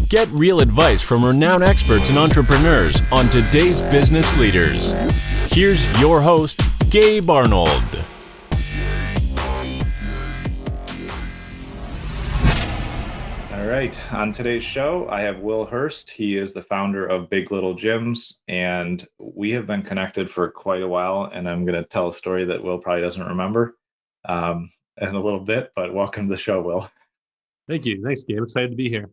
Get real advice from renowned experts and entrepreneurs on today's business leaders. Here's your host, Gabe Arnold. All right. On today's show, I have Will Hurst. He is the founder of Big Little Gyms, and we have been connected for quite a while. And I'm going to tell a story that Will probably doesn't remember in a little bit. But welcome to the show, Will. Thank you. Thanks, Gabe. Excited to be here.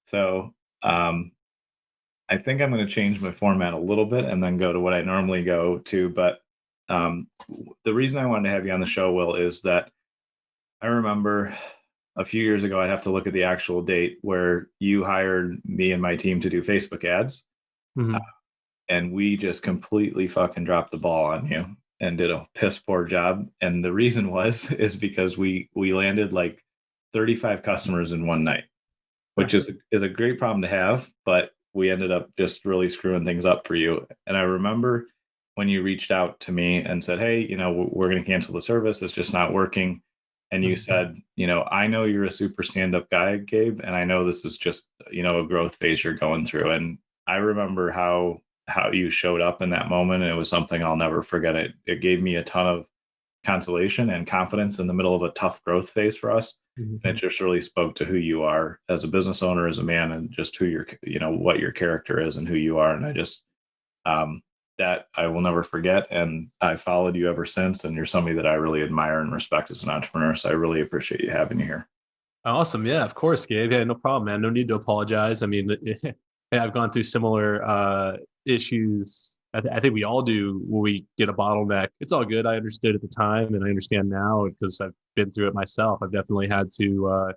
So I think I'm going to change my format a little bit and then go to what I normally go to. But the reason I wanted to have you on the show, Will, is that I remember a few years ago, I'd have to look at the actual date where you hired me and my team to do Facebook ads. Mm-hmm. And we just completely fucking dropped the ball on you and did a piss poor job. And the reason is because we landed like 35 customers in one night, which is a great problem to have, but we ended up just really screwing things up for you. And I remember when you reached out to me and said, hey, we're going to cancel the service. It's just not working. And you said, I know you're a super stand-up guy, Gabe, and I know this is just, a growth phase you're going through. And I remember how you showed up in that moment. And it was something I'll never forget. It gave me a ton of consolation and confidence in the middle of a tough growth phase for us. Mm-hmm. And it just really spoke to who you are as a business owner, as a man, and just who what your character is and who you are. And I just, that I will never forget. And I followed you ever since. And you're somebody that I really admire and respect as an entrepreneur. So I really appreciate you having you here. Awesome. Yeah, of course, Gabe. Yeah, no problem, man. No need to apologize. I mean, I've gone through similar issues. I think we all do when we get a bottleneck. It's all good. I understood at the time and I understand now because I've been through it myself. I've definitely had to,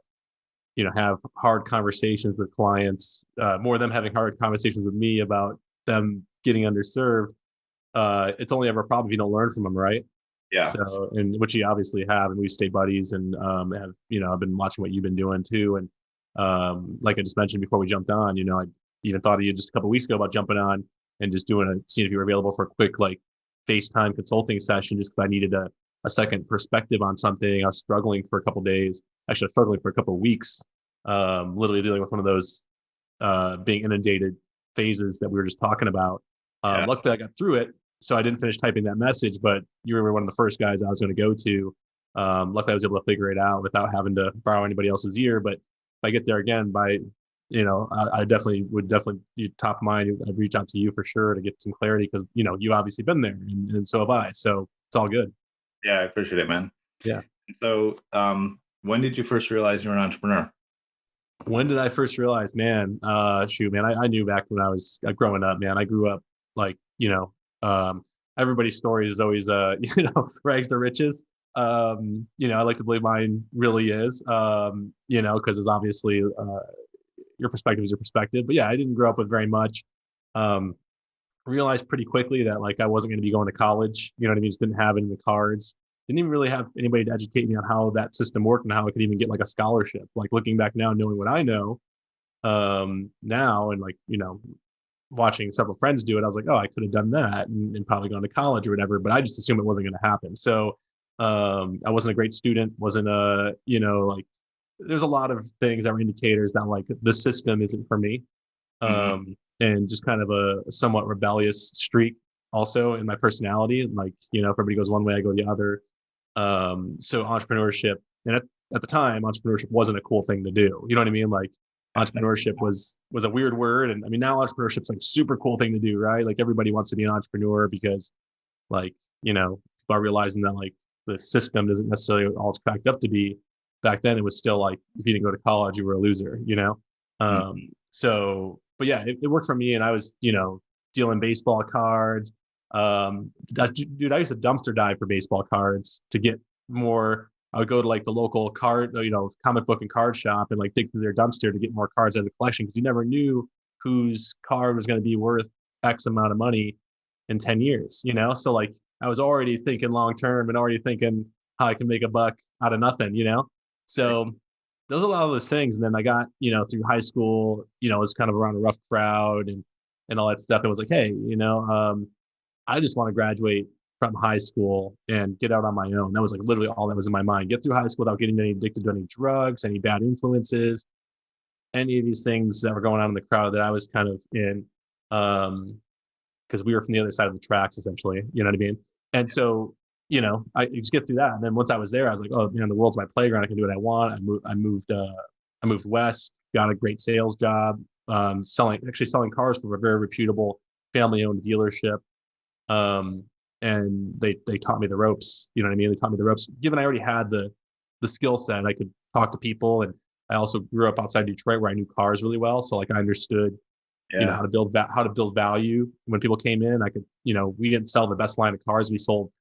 have hard conversations with clients, more them having hard conversations with me about them getting underserved. It's only ever a problem if you don't learn from them, right? Yeah. So, and which you obviously have, and we stay buddies, and have I've been watching what you've been doing too, and like I just mentioned before we jumped on, I even thought of you just a couple of weeks ago about jumping on and just seeing if you were available for a quick FaceTime consulting session, just because I needed a second perspective on something. I was struggling for a couple of days, actually struggling for a couple of weeks, literally dealing with one of those being inundated phases that we were just talking about. Luckily I got through it, so I didn't finish typing that message, but you were one of the first guys I was going to go to. Luckily I was able to figure it out without having to borrow anybody else's ear. But if I get there again, I definitely would be top of mind. I'd reach out to you for sure to get some clarity, because you've obviously been there, and so have I. So it's all good. Yeah, I appreciate it, man. Yeah. So when did you first realize you were an entrepreneur? When did I first realize, man? Shoot, man, I knew back when I was growing up, man. I grew up everybody's story is always, rags to riches. I like to believe mine really is, because it's obviously your perspective is your perspective. But yeah, I didn't grow up with very much. Realized pretty quickly that I wasn't going to be going to college. You know what I mean? Just didn't have it in the cards. Didn't even really have anybody to educate me on how that system worked and how I could even get a scholarship. Looking back now, knowing what I know now, and watching several friends do it, I was like, oh, I could have done that and probably gone to college or whatever. But I just assumed it wasn't going to happen. So I wasn't a great student. Wasn't there's a lot of things that were indicators that the system isn't for me. And just kind of a somewhat rebellious streak also in my personality. And if everybody goes one way, I go the other. So entrepreneurship, and at the time, entrepreneurship wasn't a cool thing to do. You know what I mean? Entrepreneurship was a weird word. And I mean, now entrepreneurship's a super cool thing to do, right? Everybody wants to be an entrepreneur because people are realizing that the system isn't necessarily all it's cracked up to be. Back then it was still if you didn't go to college, you were a loser, So, but yeah, it worked for me. And I was, dealing baseball cards. Dude, I used to dumpster dive for baseball cards to get more. I would go to the local card, comic book and card shop and dig through their dumpster to get more cards as a collection, because you never knew whose card was going to be worth X amount of money in 10 years, So I was already thinking long term and already thinking how I can make a buck out of nothing, So those are a lot of those things. And then I got, through high school, it was kind of around a rough crowd and all that stuff. It was hey, I just want to graduate from high school and get out on my own. That was literally all that was in my mind. Get through high school without getting addicted to any drugs, any bad influences. any of these things that were going on in the crowd that I was kind of in, because we were from the other side of the tracks, essentially, you know what I mean? And so, I just get through that. And then once I was there, I was like, oh man, the world's my playground. I can do what I want. I moved west, got a great sales job, selling cars from a very reputable family owned dealership. And they taught me the ropes, you know what I mean? They taught me the ropes. Given I already had the skill set, I could talk to people. And I also grew up outside Detroit where I knew cars really well. So like I understood, how to build value. When people came in, I could, we didn't sell the best line of cars. We sold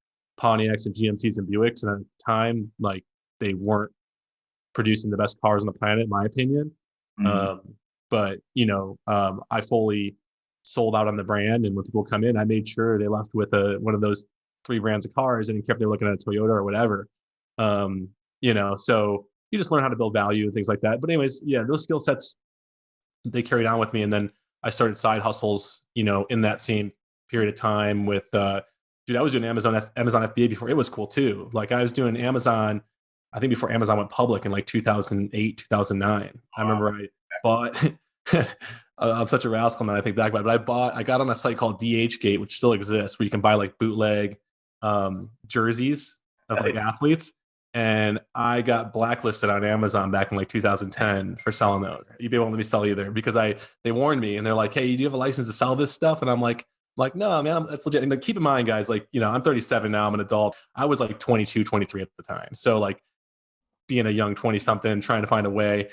Pontiacs and GMCs and Buicks. And at the time, like they weren't producing the best cars on the planet, in my opinion. But I fully sold out on the brand. And when people come in, I made sure they left with one of those 3 brands of cars and kept, they're looking at a Toyota or whatever. So you just learn how to build value and things like that. But anyways, yeah, those skill sets, they carried on with me. And then I started side hustles, in that same period of time with, I was doing Amazon FBA before it was cool too. Like I was doing Amazon, I think before Amazon went public in like 2008, 2009. I remember I bought, I'm such a rascal now I think back about it, but I got on a site called DHgate, which still exists, where you can buy like bootleg jerseys of like athletes. And I got blacklisted on Amazon back in like 2010 for selling those. eBay won't let me sell either because they warned me and they're like, hey, do you have a license to sell this stuff? And I'm like, no, man, that's legit. And like, keep in mind, guys, like, I'm 37 now, I'm an adult. I was like 22, 23 at the time. So like being a young 20 something, trying to find a way,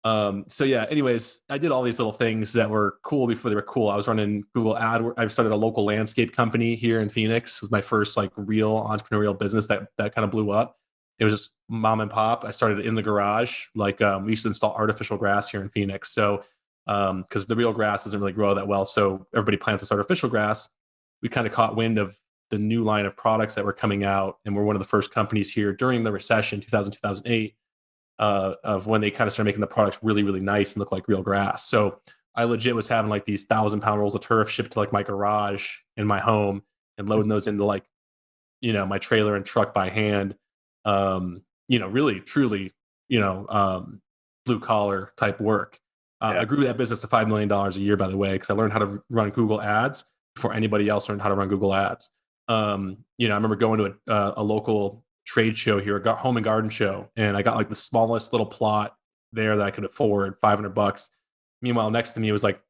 so yeah, anyways, I did all these little things that were cool before they were cool. I was running Google I started a local landscape company here in Phoenix. It was my first like real entrepreneurial business that kind of blew up. It was just mom and pop. I started in the garage. Like we used to install artificial grass here in Phoenix. So because the real grass doesn't really grow that well. So everybody plants this artificial grass. We kind of caught wind of the new line of products that were coming out. And we're one of the first companies here during the recession, 2008, of when they kind of started making the products really, really nice and look like real grass. So I legit was having like these 1,000-pound rolls of turf shipped to like my garage in my home and loading those into like, my trailer and truck by hand. Really, truly, blue collar type work. I grew that business to $5 million a year, by the way, because I learned how to run Google ads before anybody else learned how to run Google ads. I remember going to a local trade show here, a home and garden show, and I got like the smallest little plot there that I could afford, $500. Meanwhile, next to me was like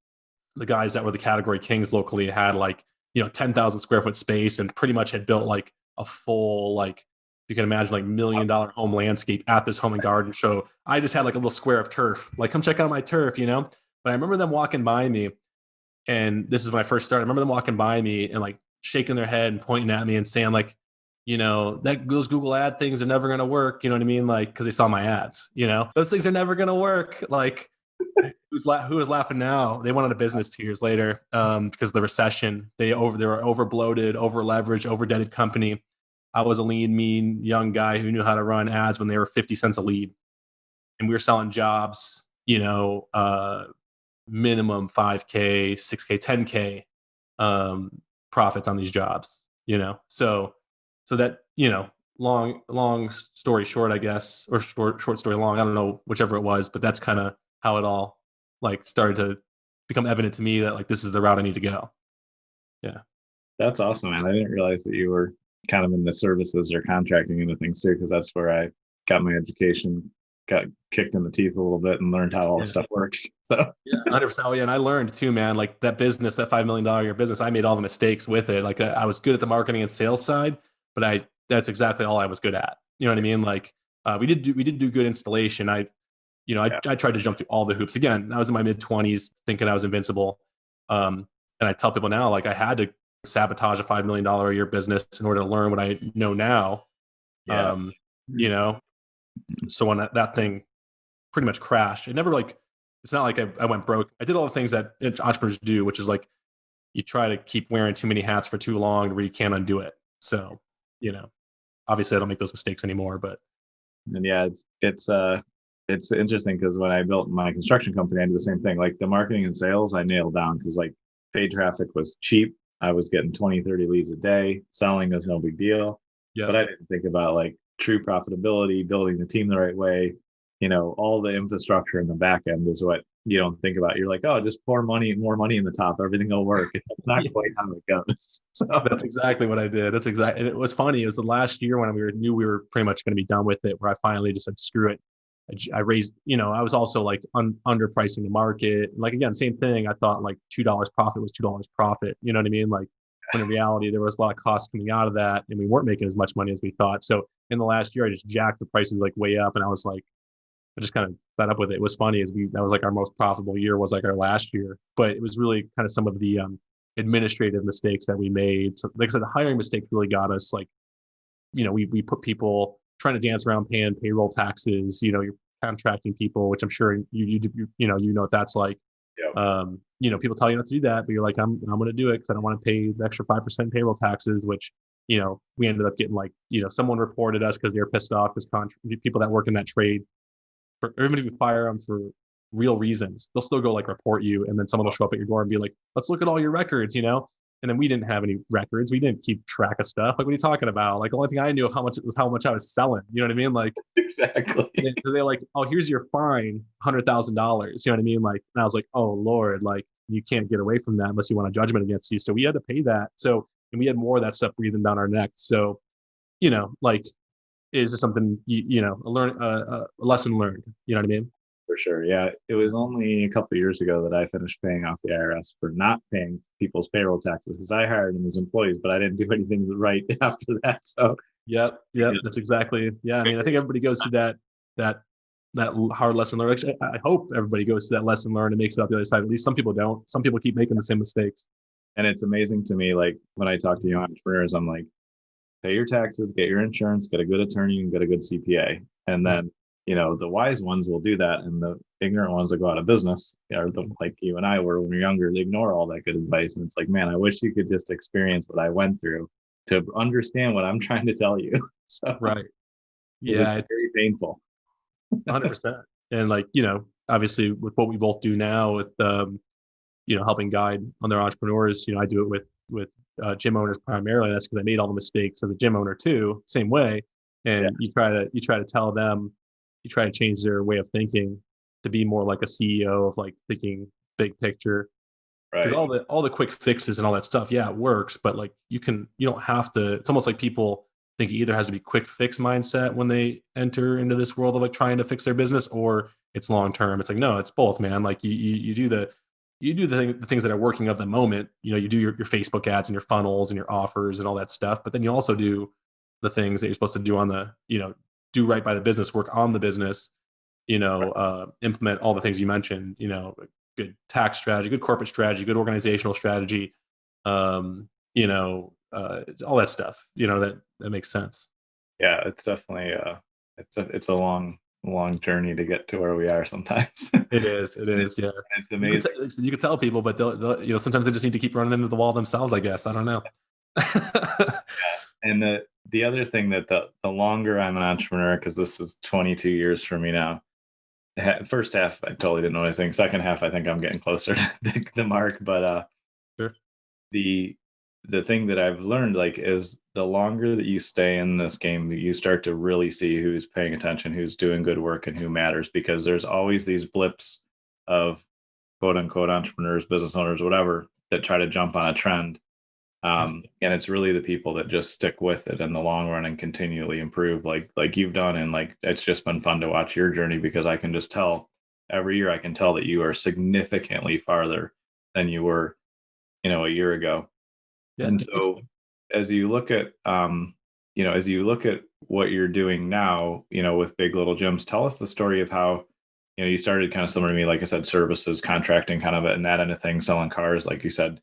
the guys that were the category kings locally had like 10,000 square foot space and pretty much had built like a full, like you can imagine, like $1 million home landscape at this home and garden show. I just had like a little square of turf, like come check out my turf, But I remember them walking by me, and this is when I first started. I remember them walking by me and like shaking their head and pointing at me and saying like, those Google ad things are never going to work. You know what I mean? Like, because they saw my ads, those things are never going to work. Like, who is laughing now? They went out of business 2 years later because of the recession. They were over bloated, over leveraged, over debted company. I was a lean, mean young guy who knew how to run ads when they were 50 cents a lead. And we were selling jobs, minimum 5K, 6K, 10K profits on these jobs, So that, long story short, I guess, or short story long, I don't know, whichever it was, but that's kind of how it all like started to become evident to me that like, this is the route I need to go. Yeah. That's awesome, man. I didn't realize that you were kind of in the services or contracting into things too, because that's where I got my education, got kicked in the teeth a little bit and learned how all this stuff works. So yeah, 100%. Oh, yeah. And I learned too, man, like that business, that $5 million a year business, I made all the mistakes with it. Like I was good at the marketing and sales side, but that's exactly all I was good at. You know what I mean? Like we did do good installation. I tried to jump through all the hoops. Again, I was in my mid-20s thinking I was invincible. And I tell people now, like I had to sabotage a $5 million a year business in order to learn what I know now. So when that thing pretty much crashed, it never like, it's not like I went broke. I did all the things that entrepreneurs do, which is like, you try to keep wearing too many hats for too long where you can't undo it. So, obviously I don't make those mistakes anymore, but. And yeah, it's interesting because when I built my construction company, I did the same thing. Like the marketing and sales, I nailed down because like paid traffic was cheap. I was getting 20, 30 leads a day. Selling is no big deal. Yeah. But I didn't think about like true profitability, building the team the right way, all the infrastructure in the back end is what you don't think about. You're like, oh, just pour more money in the top, everything will work. It's not Yeah. quite how it goes. So That's exactly what I did. That's exactly. And it was funny. It was the last year when knew we were pretty much going to be done with it, where I finally just said, screw it. I raised, I was also like underpricing the market. Like, again, same thing. I thought like $2 profit was $2 profit. You know what I mean? Like, when in reality, there was a lot of costs coming out of that and we weren't making as much money as we thought. So in the last year, I just jacked the prices like way up. And I was like, I just kind of fed up with it. It was funny that was like our most profitable year was like our last year, but it was really kind of some of the administrative mistakes that we made. So like I said, the hiring mistake really got us like, we put people trying to dance around paying payroll taxes, you're contracting people, which I'm sure you know what that's like. yeah. People tell you not to do that, but you're like, I'm going to do it because I don't want to pay the extra 5% payroll taxes, which, we ended up getting like, someone reported us because they were pissed off because people that work in that trade, even if you fire them for real reasons, they'll still go like report you. And then someone will show up at your door and be like, let's look at all your records, And then we didn't have any records. We didn't keep track of stuff. Like, what are you talking about? Like, the only thing I knew of how much I was selling. You know what I mean? Like, Exactly. so they're like, oh, here's your fine, $100,000. You know what I mean? Like, and I was like, oh Lord, like you can't get away from that unless you want a judgment against you. So we had to pay that. So, and we had more of that stuff breathing down our necks. So, like, is just something a lesson learned. You know what I mean? For sure. Yeah. It was only a couple of years ago that I finished paying off the IRS for not paying people's payroll taxes because I hired them as employees, but I didn't do anything right after that. So Yep. That's exactly. Yeah. I mean, I think everybody goes through that hard lesson learned. Actually, I hope everybody goes through that lesson learned and makes it out the other side. At least some people don't. Some people keep making the same mistakes. And it's amazing to me, like when I talk to young entrepreneurs, I'm like, pay your taxes, get your insurance, get a good attorney, and get a good CPA. And then, the wise ones will do that. And the ignorant ones that go out of business are like you and I were when we were younger, they ignore all that good advice. And it's like, man, I wish you could just experience what I went through to understand what I'm trying to tell you. So, right. Yeah. It's very painful. 100%. And like, obviously with what we both do now with, helping guide other entrepreneurs, I do it with gym owners primarily. That's because I made all the mistakes as a gym owner too, same way. And you try to tell them, you try to change their way of thinking to be more like a CEO of like thinking big picture. Because all the quick fixes and all that stuff, yeah, it works, but like you don't have to. It's almost like people think it either has to be quick fix mindset when they enter into this world of like trying to fix their business, or it's long term. It's like, no, it's both, man. Like you do the things that are working of the moment. You do your Facebook ads and your funnels and your offers and all that stuff, but then you also do the things that you're supposed to do on the, do right by the business, work on the business, implement all the things you mentioned, good tax strategy, good corporate strategy, good organizational strategy, all that stuff, that makes sense. Yeah, it's definitely it's a long journey to get to where we are sometimes. It is. Yeah. It's amazing. You could tell people, but they'll sometimes they just need to keep running into the wall themselves, I guess. I don't know. Yeah. And the other thing that the longer I'm an entrepreneur, because this is 22 years for me now. First half, I totally didn't know anything. Second half, I think I'm getting closer to the mark. But sure. The thing that I've learned, like, is the longer that you stay in this game, you start to really see who's paying attention, who's doing good work, and who matters. Because there's always these blips of quote unquote entrepreneurs, business owners, whatever, that try to jump on a trend. And it's really the people that just stick with it in the long run and continually improve, like you've done. And like, it's just been fun to watch your journey, because I can just tell every year, I can tell that you are significantly farther than you were, a year ago. Yeah. And so as you look at, what you're doing now, with Big Little Gyms, tell us the story of how, you started kind of similar to me, like I said, services, contracting, kind of, and that end of thing, selling cars, like you said,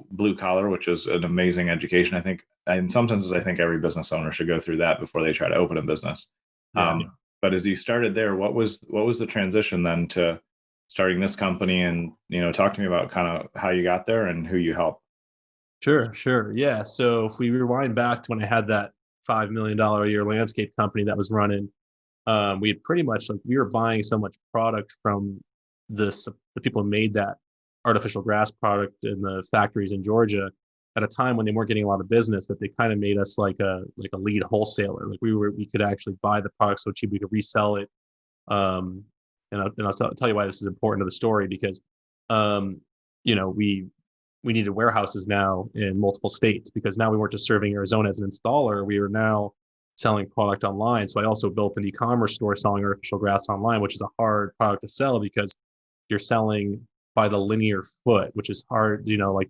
blue collar, which is an amazing education. I think in some senses, I think every business owner should go through that before they try to open a business. Yeah. But as you started there, what was the transition then to starting this company? And, talk to me about kind of how you got there and who you helped. Sure. Yeah. So if we rewind back to when I had that $5 million a year landscape company that was running, we had pretty much, like, we were buying so much product from the people who made that artificial grass product in the factories in Georgia at a time when they weren't getting a lot of business, that they kind of made us like a lead wholesaler. Like we could actually buy the product so cheap we could resell it And I'll tell you why this is important to the story, because we needed warehouses now in multiple states, because now we weren't just serving Arizona as an installer. We were now selling product online. So I also built an e-commerce store selling artificial grass online, which is a hard product to sell because you're selling by the linear foot, which is hard. Like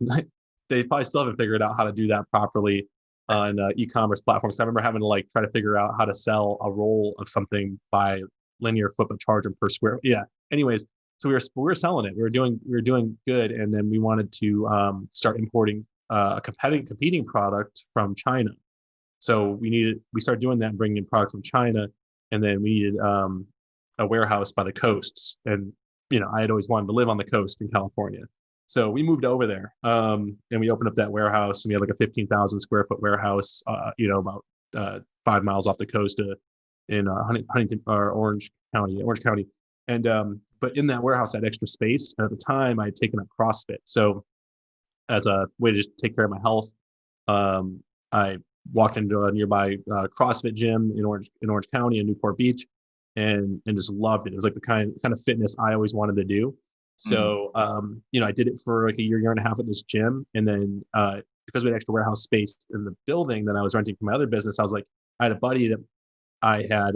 they probably still haven't figured out how to do that properly on e-commerce platforms. So I remember having to like try to figure out how to sell a roll of something by linear foot, but charge them per square. Yeah. Anyways, so we were selling it. We were doing good, and then we wanted to start importing a competing product from China. So we started doing that and bringing in product from China, and then we needed a warehouse by the coasts. And I had always wanted to live on the coast in California, so we moved over there, and we opened up that warehouse, and we had like a 15,000 square foot warehouse, about 5 miles off the coast in Huntington or Orange County, and but in that warehouse I had extra space. And at the time, I had taken up CrossFit, so as a way to just take care of my health, I walked into a nearby CrossFit gym in Orange County in Newport Beach, and just loved it. It was like the kind of fitness I always wanted to do. So I did it for like a year and a half at this gym, and then because we had extra warehouse space in the building that I was renting from my other business, I was like, I had a buddy that I had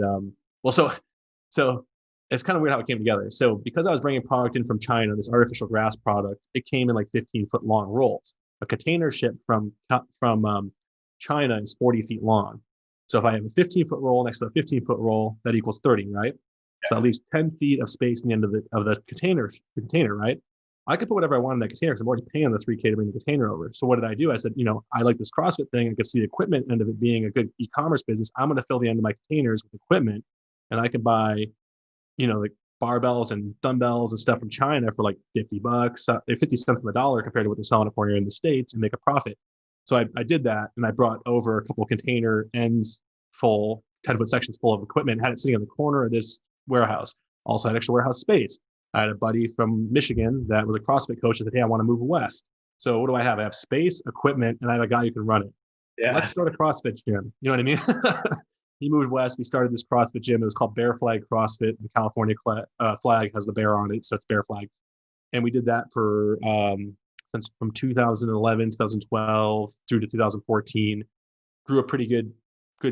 so it's kind of weird how it came together. So because I was bringing product in from China, this artificial grass product, it came in like 15-foot long rolls. A container ship from China is 40 feet long. So if I have a 15-foot roll next to a 15-foot roll, that equals 30, right? Yeah. So at least 10 feet of space in the end of the container, right? I could put whatever I want in that container because I'm already paying the $3K to bring the container over. So what did I do? I said, I like this CrossFit thing. I could see the equipment end of it being a good e-commerce business. I'm going to fill the end of my containers with equipment, and I can buy, like barbells and dumbbells and stuff from China for like $50, 50 cents on the dollar compared to what they're selling it for here in the States, and make a profit. So I did that, and I brought over a couple of container ends full, 10-foot sections full of equipment, had it sitting in the corner of this warehouse. Also had extra warehouse space. I had a buddy from Michigan that was a CrossFit coach that said, hey, I want to move west. So what do I have? I have space, equipment, and I have a guy who can run it. Yeah. Let's start a CrossFit gym. You know what I mean? He moved west. We started this CrossFit gym. It was called Bear Flag CrossFit. The California flag has the bear on it, so it's Bear Flag. And we did that for since from 2011, 2012 through to 2014. Grew a pretty good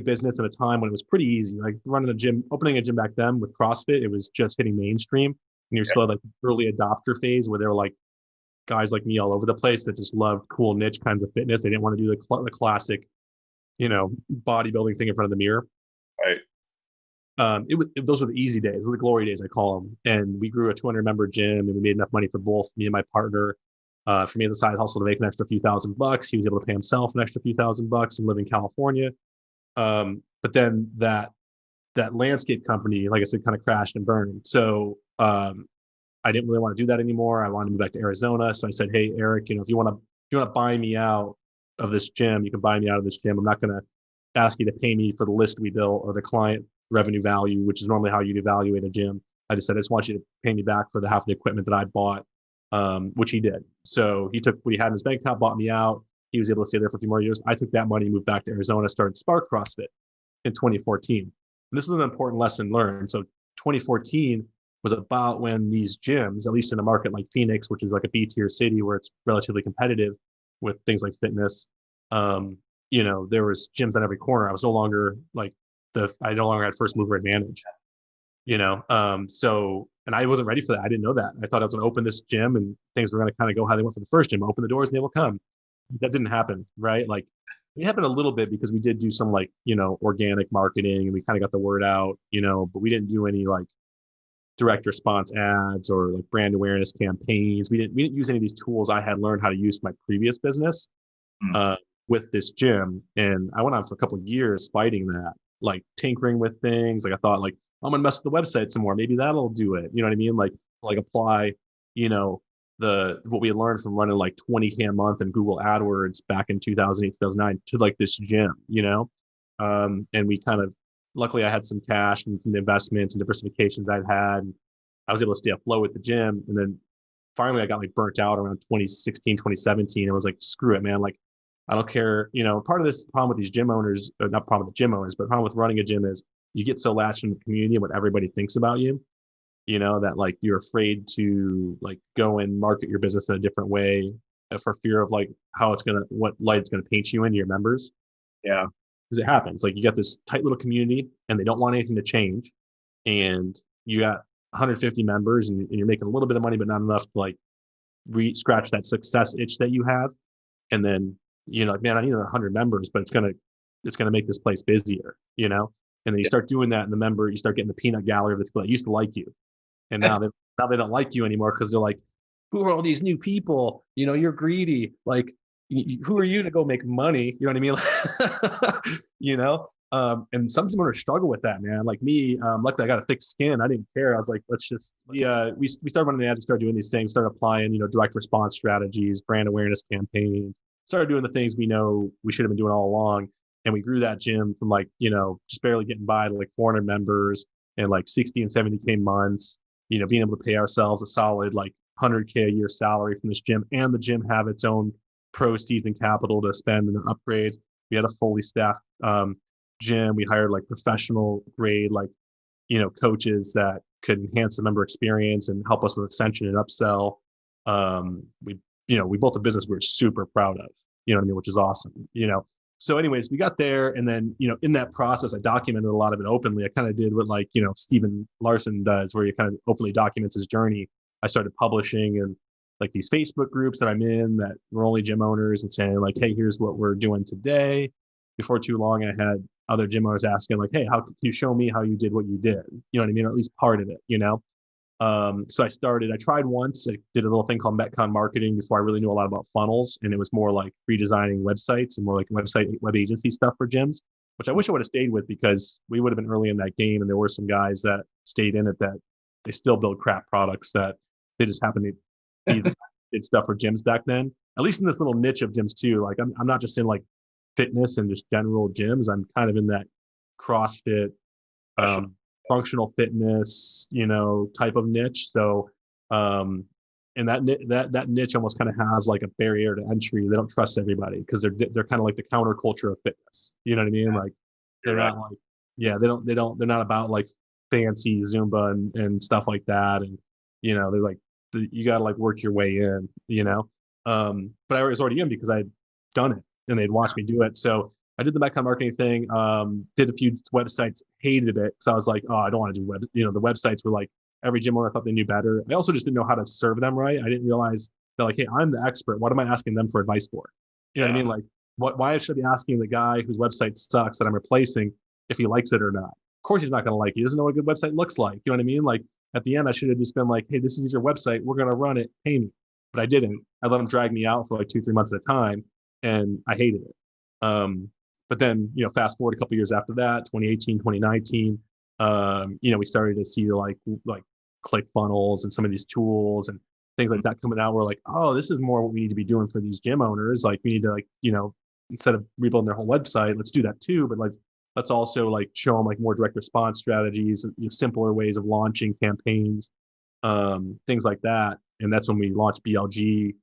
business at a time when it was pretty easy. Like running a gym, opening a gym back then with CrossFit, it was just hitting mainstream. And you're still at like the early adopter phase where there were like guys like me all over the place that just loved cool niche kinds of fitness. They didn't want to do the classic, bodybuilding thing in front of the mirror. Right. Those were the easy days, the glory days, I call them. And we grew a 200-member gym, and we made enough money for both me and my partner. For me as a side hustle to make an extra few $1,000s. He was able to pay himself an extra few $1,000s and live in California. But then that landscape company, like I said, kind of crashed and burned. So I didn't really want to do that anymore. I wanted to move back to Arizona. So I said, hey, Eric, if you want to buy me out of this gym, you can buy me out of this gym. I'm not going to ask you to pay me for the list we built or the client revenue value, which is normally how you'd evaluate a gym. I just said, I just want you to pay me back for the half of the equipment that I bought, which he did. So he took what he had in his bank account, bought me out. He was able to stay there for a few more years. I took that money, moved back to Arizona, started Spark CrossFit in 2014. And this was an important lesson learned. So 2014 was about when these gyms, at least in a market like Phoenix, which is like a B-tier city where it's relatively competitive with things like fitness, there was gyms on every corner. I was no longer I no longer had first mover advantage, and I wasn't ready for that. I didn't know that. I thought I was going to open this gym and things were going to kind of go how they went for the first gym. Open the doors and they will come. That didn't happen, right? Like it happened a little bit because we did do some organic marketing and we kind of got the word out, but we didn't do any direct response ads or brand awareness campaigns. We didn't use any of these tools I had learned how to use my previous business with this gym. And I went on for a couple of years fighting that, tinkering with things. I thought I'm gonna mess with the website some more. Maybe that'll do it. You know what I mean? Like apply, what we had learned from running 20K a month in Google AdWords back in 2008, 2009 to this gym, and we kind of, luckily I had some cash and some investments and diversifications I'd had. And I was able to stay afloat with the gym. And then finally I got burnt out around 2016, 2017. I was like, screw it, man. I don't care. Part of this problem with these gym owners, not problem with gym owners, but problem with running a gym is you get so latched in the community and what everybody thinks about you, that like you're afraid to like go and market your business in a different way for fear of like what light it's gonna paint you into your members. Yeah. Because it happens. Like you got this tight little community and they don't want anything to change. And you got 150 members and you're making a little bit of money, but not enough to like scratch that success itch that you have. And then, like, man, I need 100 members, but it's going to make this place busier, And then you start doing that, and you start getting the peanut gallery of the people that used to like you, and now they don't like you anymore because they're like, who are all these new people? You're greedy. Like, who are you to go make money? You know what I mean? And some people struggle with that, man. Like me, luckily I got a thick skin. I didn't care. I was like, let's just, we started running ads. We started doing these things, started applying, direct response strategies, brand awareness campaigns, started doing the things we know we should have been doing all along. And we grew that gym from like, just barely getting by to like 400 members and like 60 and 70K months, being able to pay ourselves a solid like 100K a year salary from this gym, and the gym have its own proceeds and capital to spend and upgrades. We had a fully staffed gym. We hired like professional grade, like, coaches that could enhance the member experience and help us with ascension and upsell. We built a business we're super proud of, which is awesome, So anyways, we got there, and then, in that process, I documented a lot of it openly. I kind of did what like, Steven Larson does, where he kind of openly documents his journey. I started publishing and like these Facebook groups that I'm in that were only gym owners, and saying like, hey, here's what we're doing today. Before too long, I had other gym owners asking like, hey, how could you show me how you did what you did? You know what I mean? Or at least part of it, So I tried once, I did a little thing called Metcon marketing before I really knew a lot about funnels. And it was more like redesigning websites and more like web agency stuff for gyms, which I wish I would have stayed with, because we would have been early in that game. And there were some guys that stayed in it that they still build crap products that they just happen to be did stuff for gyms back then, at least in this little niche of gyms too. Like I'm not just in like fitness and just general gyms. I'm kind of in that CrossFit, functional fitness, type of niche. So, and that niche almost kind of has like a barrier to entry. They don't trust everybody because they're kind of like the counterculture of fitness. You know what I mean? Like they're not like, they're not about like fancy Zumba and stuff like that. And, they're like, you got to like work your way in, but I was already in because I'd done it and they'd watched me do it. So I did the Metcon marketing thing, did a few websites, hated it. So I was like, oh, I don't want to do the websites were like, every gym owner thought they knew better. I also just didn't know how to serve them right. I didn't realize that like, hey, I'm the expert. What am I asking them for advice for? You know what I mean? Like, why should I be asking the guy whose website sucks that I'm replacing if he likes it or not? Of course he's not going to like it. He doesn't know what a good website looks like. You know what I mean? Like at the end, I should have just been like, hey, this is your website. We're going to run it. Pay me. But I didn't. I let him drag me out for like 2-3 months at a time, and I hated it. But then, fast forward a couple of years after that, 2018, 2019, we started to see like ClickFunnels and some of these tools and things like that coming out. We're like, oh, this is more what we need to be doing for these gym owners. Like we need to like, instead of rebuilding their whole website, let's do that too. But like, let's also like show them like more direct response strategies, simpler ways of launching campaigns, things like that. And that's when we launched BLG,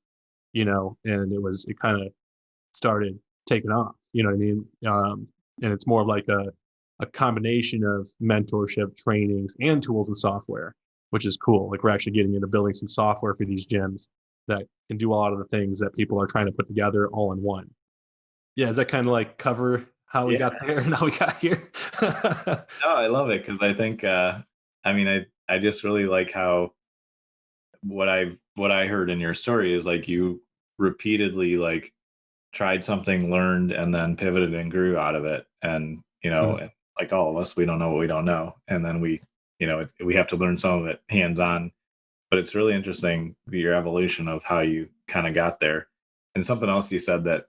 and it kind of started taking off, you know what I mean? And it's more of like a combination of mentorship, trainings, and tools and software, which is cool. Like we're actually getting into building some software for these gyms that can do a lot of the things that people are trying to put together all in one. Yeah, does that kind of like cover how we got there and how we got here? No, I love it because I think, I just really like how what I heard in your story is like you repeatedly like tried something, learned, and then pivoted and grew out of it. And, like all of us, we don't know what we don't know. And then we have to learn some of it hands-on. But it's really interesting, your evolution of how you kind of got there. And something else you said that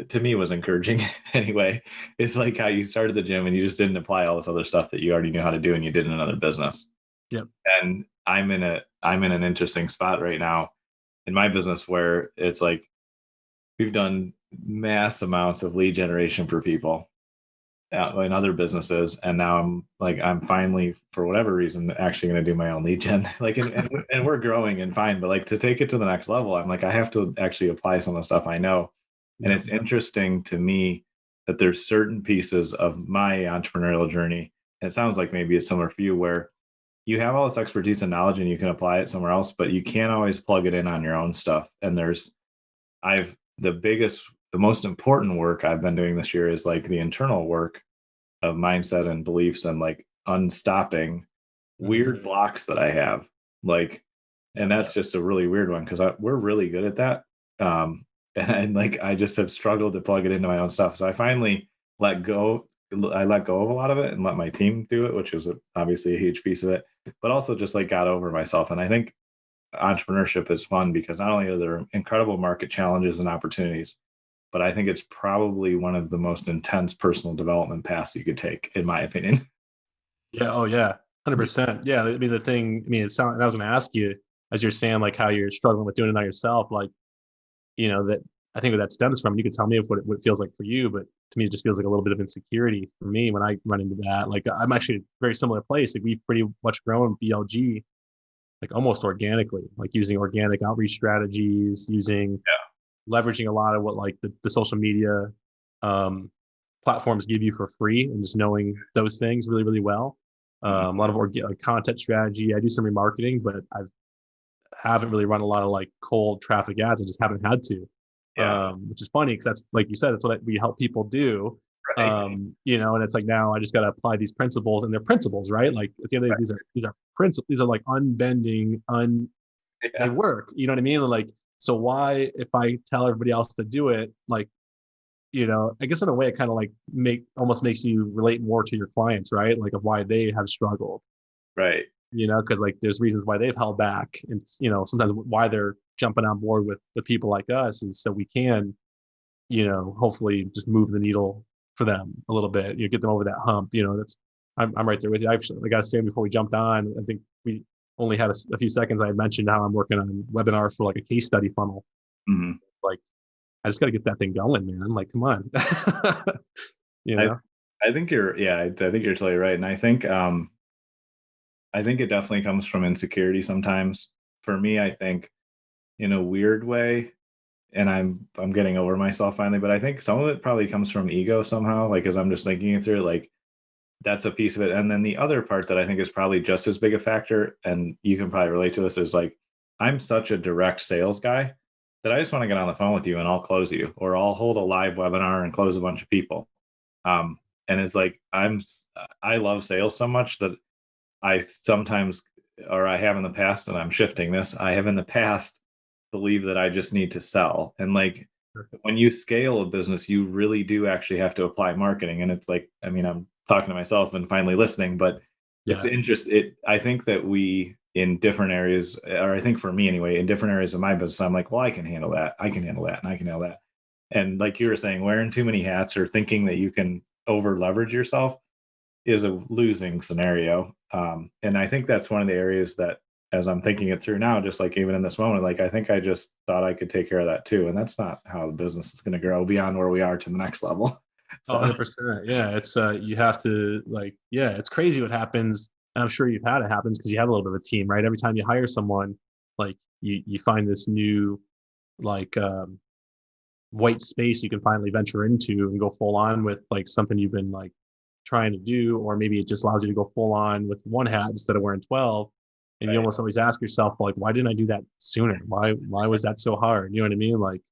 to me was encouraging anyway, is like how you started the gym and you just didn't apply all this other stuff that you already knew how to do and you did in another business. Yep. And I'm in an interesting spot right now in my business where it's like we've done mass amounts of lead generation for people in other businesses, and now I'm finally, for whatever reason, actually going to do my own lead gen. Like, and we're growing and fine, but like to take it to the next level, I'm like, I have to actually apply some of the stuff I know. And it's interesting to me that there's certain pieces of my entrepreneurial journey it sounds like maybe it's similar for you, where you have all this expertise and knowledge and you can apply it somewhere else, but you can't always plug it in on your own stuff. And the most important work I've been doing this year is like the internal work of mindset and beliefs and like unstopping weird blocks that I have. Like, and that's just a really weird one because we're really good at that. I just have struggled to plug it into my own stuff. So I finally let go. I let go of a lot of it and let my team do it, which was obviously a huge piece of it, but also just like got over myself. And I think entrepreneurship is fun because not only are there incredible market challenges and opportunities, but I think it's probably one of the most intense personal development paths you could take, in my opinion. Yeah. Oh yeah. 100%. Yeah. I mean, I was going to ask you, as you're saying, like how you're struggling with doing it on yourself, like, that I think where that stems from, you could tell me what it feels like for you, but to me, it just feels like a little bit of insecurity for me when I run into that. Like I'm actually a very similar place. Like we've pretty much grown BLG, like almost organically, like using organic outreach strategies, leveraging a lot of what like the social media platforms give you for free, and just knowing those things really, really well. A lot of like content strategy. I do some remarketing, but haven't really run a lot of like cold traffic ads. I just haven't had to, which is funny because that's, like you said, that's what we help people do. Right. And it's like, now I just got to apply these principles, and they're principles, right? Like at the end of the day, these are principles. These are like unbending, they work. You know what I mean? Like, so why, if I tell everybody else to do it, like, I guess in a way it kind of like almost makes you relate more to your clients, right? Like of why they have struggled. Right. Because like there's reasons why they've held back, and sometimes why they're jumping on board with the people like us is so we can, hopefully just move the needle for them a little bit, get them over that hump. I'm right there with you. I got to say, before we jumped on, I think we only had a few seconds. I had mentioned how I'm working on webinars for like a case study funnel. Like, I just got to get that thing going, man. Like, come on. I think I think you're totally right. And I think it definitely comes from insecurity sometimes. For me, I think in a weird way, and I'm getting over myself finally, but I think some of it probably comes from ego somehow, like as I'm just thinking it through, like that's a piece of it. And then the other part that I think is probably just as big a factor, and you can probably relate to this, is like I'm such a direct sales guy that I just want to get on the phone with you and I'll close you, or I'll hold a live webinar and close a bunch of people. And it's like I love sales so much that I sometimes, or I have in the past, and I'm shifting this, I have in the past believe that I just need to sell. And like when you scale a business, you really do actually have to apply marketing. And it's like, I mean, I'm talking to myself and finally listening, but it's interesting. I think that we, in different areas, or I think for me anyway, in different areas of my business, I'm like, well, I can handle that. I can handle that. And I can handle that. And like you were saying, wearing too many hats or thinking that you can over leverage yourself is a losing scenario. And I think that's one of the areas that, as I'm thinking it through now, just like even in this moment, like I think I just thought I could take care of that too. And that's not how the business is going to grow beyond where we are to the next level. So. 100%. Yeah. It's you have to it's crazy what happens. And I'm sure you've had it happens because you have a little bit of a team, right? Every time you hire someone, like you find this new like white space you can finally venture into and go full on with like something you've been like trying to do, or maybe it just allows you to go full on with one hat instead of wearing 12. And you almost always ask yourself, like, why didn't I do that sooner? Why was that so hard? You know what I mean? Like,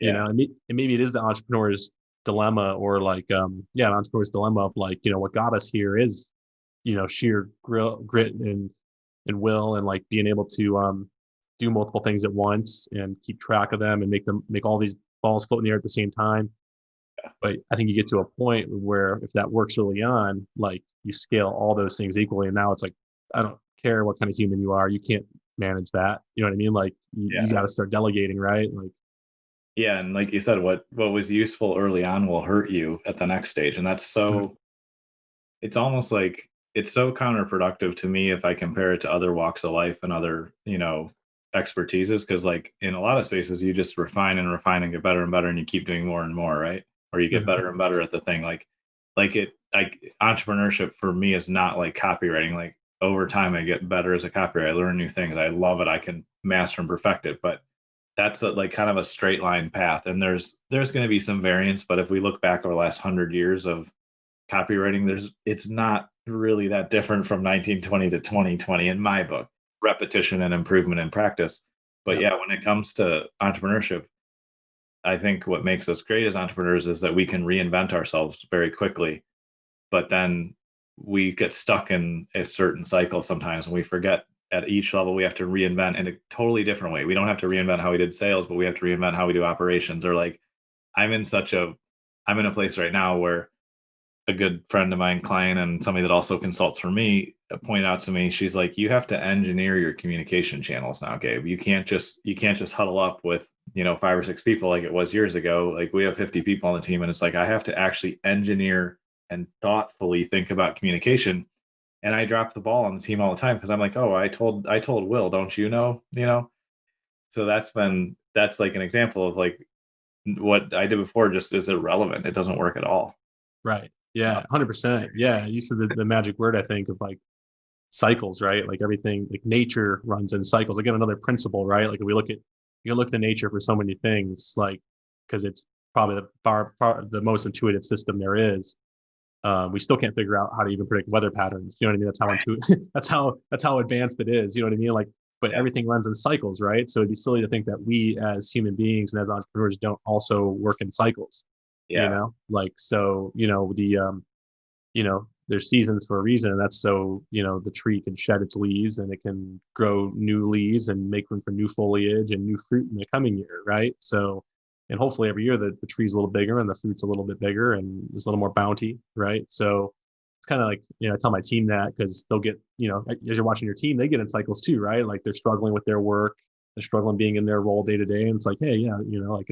and maybe it is the entrepreneur's dilemma, or like, an entrepreneur's dilemma of like, what got us here is, sheer grit and will, and like being able to do multiple things at once and keep track of them and make all these balls float in the air at the same time. But I think you get to a point where if that works early on, like you scale all those things equally. And now it's like, I don't care what kind of human you are, you can't manage that. You know what I mean? Like you got to start delegating, right? Like, yeah. And like you said, what was useful early on will hurt you at the next stage. And that's so, it's almost like, it's so counterproductive to me if I compare it to other walks of life and other, expertises. Cause like in a lot of spaces, you just refine and get better and better, and you keep doing more and more, right? Or you get better and better at the thing. Like entrepreneurship for me is not like copywriting. Like over time, I get better as a copywriter. I learn new things. I love it. I can master and perfect it. But that's like kind of a straight line path. And there's going to be some variance. But if we look back over the last 100 years of copywriting, it's not really that different from 1920 to 2020 in my book. Repetition and improvement in practice. But Yeah. yeah, when it comes to entrepreneurship, I think what makes us great as entrepreneurs is that we can reinvent ourselves very quickly, but then we get stuck in a certain cycle sometimes, and we forget at each level we have to reinvent in a totally different way. We don't have to reinvent how we did sales, but we have to reinvent how we do operations. Or like I'm in such a I'm in a place right now where a good friend of mine, client, and somebody that also consults for me pointed out to me, she's like, you have to engineer your communication channels now, Gabe. You can't just huddle up with, 5 or 6 people like it was years ago. Like we have 50 people on the team, and it's like I have to actually engineer and thoughtfully think about communication. And I drop the ball on the team all the time because I'm like, oh, I told Will, don't you know? So that's like an example of like what I did before just is irrelevant. It doesn't work at all. Right. Yeah. 100%. Yeah. You said the magic word, I think, of like cycles, right? Like everything, like nature runs in cycles. Again, another principle, right? Like if we look at, you can look at the nature for so many things, like, because it's probably the most intuitive system there is. We still can't figure out how to even predict weather patterns. You know what I mean? That's how intuitive, that's how advanced it is. You know what I mean? Like, but Yeah. everything runs in cycles, right? So it'd be silly to think that we as human beings and as entrepreneurs don't also work in cycles. Yeah. Like, so, there's seasons for a reason, and that's so, the tree can shed its leaves and it can grow new leaves and make room for new foliage and new fruit in the coming year, right? So, and hopefully every year the tree's a little bigger and the fruit's a little bit bigger and there's a little more bounty, right? So it's kind of like, I tell my team that because they'll get, as you're watching your team, they get in cycles too, right? Like they're struggling with their work, they're struggling being in their role day to day, and it's like, hey, yeah, like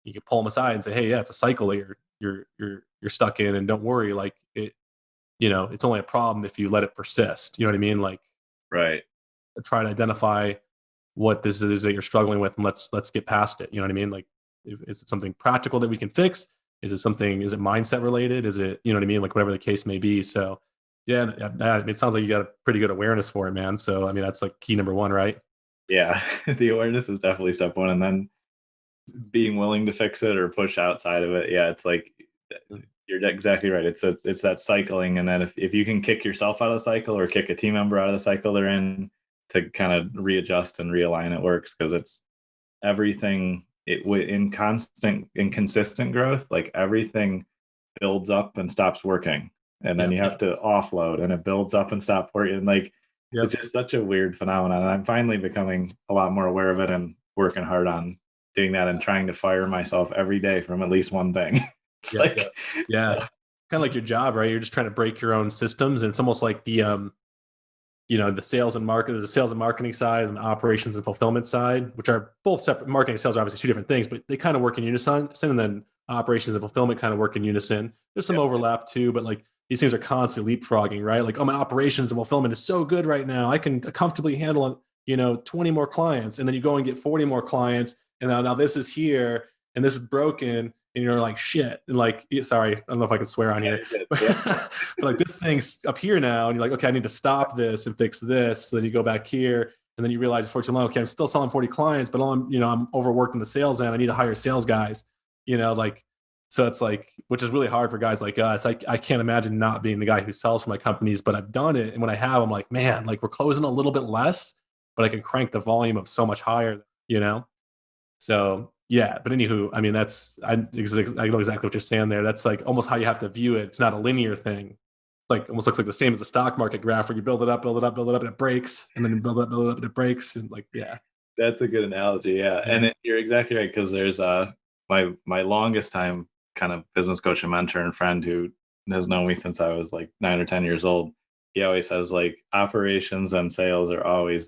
you can pull them aside and say, hey, yeah, it's a cycle that you're stuck in, and don't worry, like it's only a problem if you let it persist. You know what I mean? Like, Right. try to identify what this is that you're struggling with, and let's get past it. You know what I mean? Like, is it something practical that we can fix? Is it mindset related? Is it, you know what I mean? Like whatever the case may be. So yeah, it sounds like you got a pretty good awareness for it, man. So, I mean, that's like key number one, right? Yeah. The awareness is definitely step one. And then being willing to fix it or push outside of it. Yeah. It's like, you're exactly right. It's that cycling. And then if you can kick yourself out of the cycle or kick a team member out of the cycle they're in to kind of readjust and realign, it works because it's everything in consistent growth, like everything builds up and stops working. And then Yep. you have to offload and it builds up and stop working. Like Yep. it's just such a weird phenomenon. And I'm finally becoming a lot more aware of it and working hard on doing that and trying to fire myself every day from at least one thing. It's Yeah. like, Yeah. so, Kind of like your job, right? You're just trying to break your own systems. And it's almost like the sales and market, there's a sales and marketing side and the operations and fulfillment side, which are both separate. Marketing and sales are obviously two different things, but they kind of work in unison. And then operations and fulfillment kind of work in unison. There's some Yep. overlap too, but like these things are constantly leapfrogging, right? Like, oh, my operations and fulfillment is so good right now. I can comfortably handle, 20 more clients. And then you go and get 40 more clients. And now this is here and this is broken. And you're like, shit. And like, sorry, I don't know if I can swear on here. But like, this thing's up here now. And you're like, okay, I need to stop this and fix this. So then you go back here. And then you realize, before too long, okay, I'm still selling 40 clients, but I'm overworked in the sales end. I need to hire sales guys, like, so it's like, which is really hard for guys like us. I can't imagine not being the guy who sells for my companies, but I've done it. And when I have, I'm like, man, like we're closing a little bit less, but I can crank the volume of so much higher. So yeah, but anywho, I mean, I know exactly what you're saying there. That's like almost how you have to view it. It's not a linear thing. It's like almost looks like the same as the stock market graph where you build it up, and it breaks, and then you build it up, and it breaks, and like, yeah. That's a good analogy. Yeah. And you're exactly right. Cause there's my longest time kind of business coach and mentor and friend who has known me since I was like 9 or 10 years old. He always says like operations and sales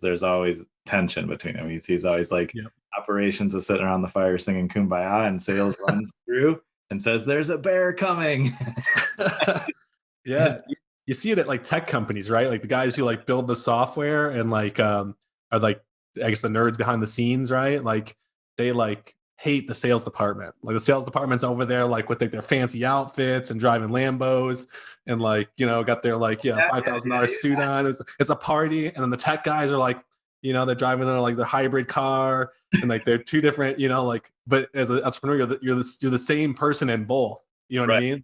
there's always tension between them. He's always like, Yep. Operations is sitting around the fire singing Kumbaya, and sales runs through and says, there's a bear coming. Yeah. You see it at like tech companies, right? Like the guys who like build the software and like are like, I guess, the nerds behind the scenes, right? Like they like hate the sales department. Like the sales department's over there like with like their fancy outfits and driving Lambos and like, got their like, $5,000 suit on. It's a party. And then the tech guys are like, they're driving in like their hybrid car and like they're two different, like, but as an entrepreneur, you're the same person in both. You know what I mean?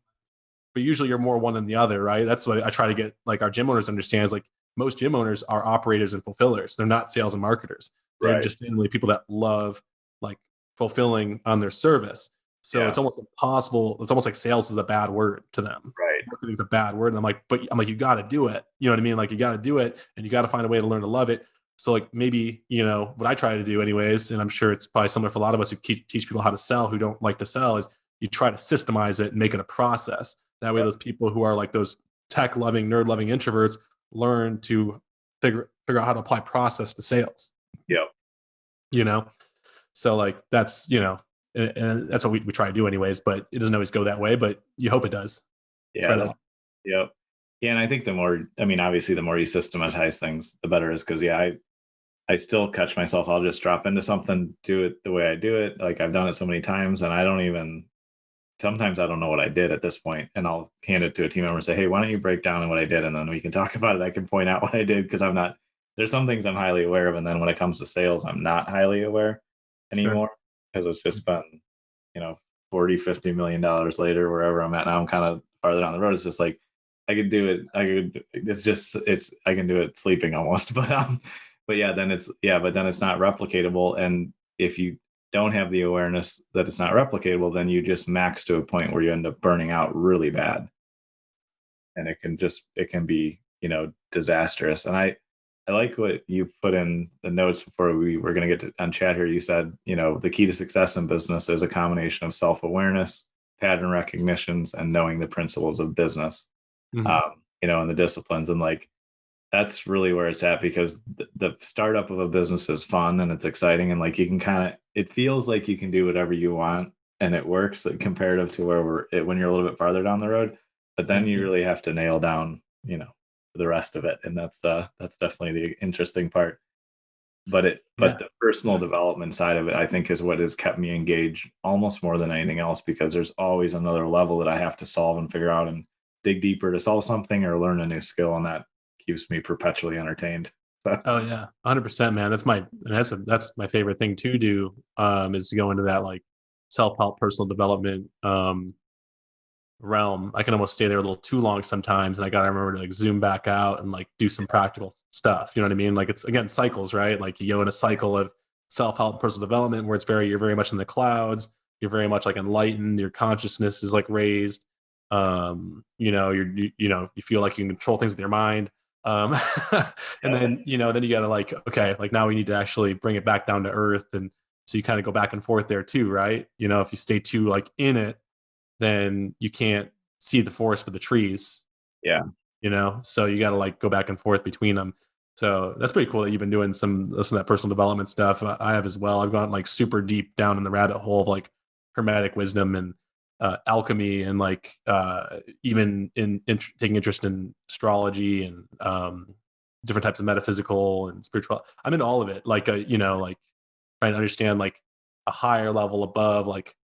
but usually you're more one than the other, right? That's what I try to get like our gym owners to understand is like most gym owners are operators and fulfillers. They're not sales and marketers. They're Right. just generally people that love like fulfilling on their service. So Yeah. it's almost impossible. It's almost like sales is a bad word to them. Right. Marketing is a bad word. And I'm like, you got to do it. You know what I mean? Like you got to do it and you got to find a way to learn to love it. So like maybe, you know, what I try to do anyways, and I'm sure it's probably similar for a lot of us who teach people how to sell, who don't like to sell, is you try to systemize it and make it a process. That way, those people who are like those tech loving, nerd loving introverts learn to figure out how to apply process to sales. Yep. You know, so like that's, you know, and that's what we try to do anyways, but it doesn't always go that way, but you hope it does. Yeah. Yep. Yeah. And I think obviously the more you systematize things, the better it is. Cause I still catch myself. I'll just drop into something, do it the way I do it. Like I've done it so many times and sometimes I don't know what I did at this point, and I'll hand it to a team member and say, hey, why don't you break down what I did? And then we can talk about it. I can point out what I did because there's some things I'm highly aware of. And then when it comes to sales, I'm not highly aware anymore because it's just been, 40, $50 million later, wherever I'm at now, I'm kind of farther down the road. It's just like, I could do it. I can do it sleeping almost, but then it's not replicatable. And if you don't have the awareness that it's not replicatable, then you just max to a point where you end up burning out really bad. And it can be, disastrous. And I like what you put in the notes before we were going to get on chat here. You said, the key to success in business is a combination of self-awareness, pattern recognitions, and knowing the principles of business, and the disciplines. And like, that's really where it's at, because the startup of a business is fun and it's exciting. And like, you can it feels like you can do whatever you want and it works, like, comparative to when you're a little bit farther down the road, but then you really have to nail down, the rest of it. And that's definitely the interesting part. But the personal development side of it, I think, is what has kept me engaged almost more than anything else, because there's always another level that I have to solve and figure out and dig deeper to solve something or learn a new skill. And that keeps me perpetually entertained. So. Oh yeah, 100%, man. That's my favorite thing to do, is to go into that like self-help, personal development realm. I can almost stay there a little too long sometimes, and I gotta remember to like zoom back out and like do some practical stuff. You know what I mean? Like, it's again cycles, right? Like you go in a cycle of self-help, personal development where you're very much in the clouds. You're very much like enlightened. Your consciousness is like raised. You feel like you can control things with your mind. And then you gotta like, okay, like now we need to actually bring it back down to earth. And so you kind of go back and forth there too, right? If you stay too like in it, then you can't see the forest for the trees. Yeah. So you got to like go back and forth between them. So that's pretty cool that you've been doing some of that personal development stuff. I have as well. I've gone like super deep down in the rabbit hole of like hermetic wisdom and alchemy, and like even in taking interest in astrology and different types of metaphysical and spiritual. I'm into all of it. Like like trying to understand like a higher level above, like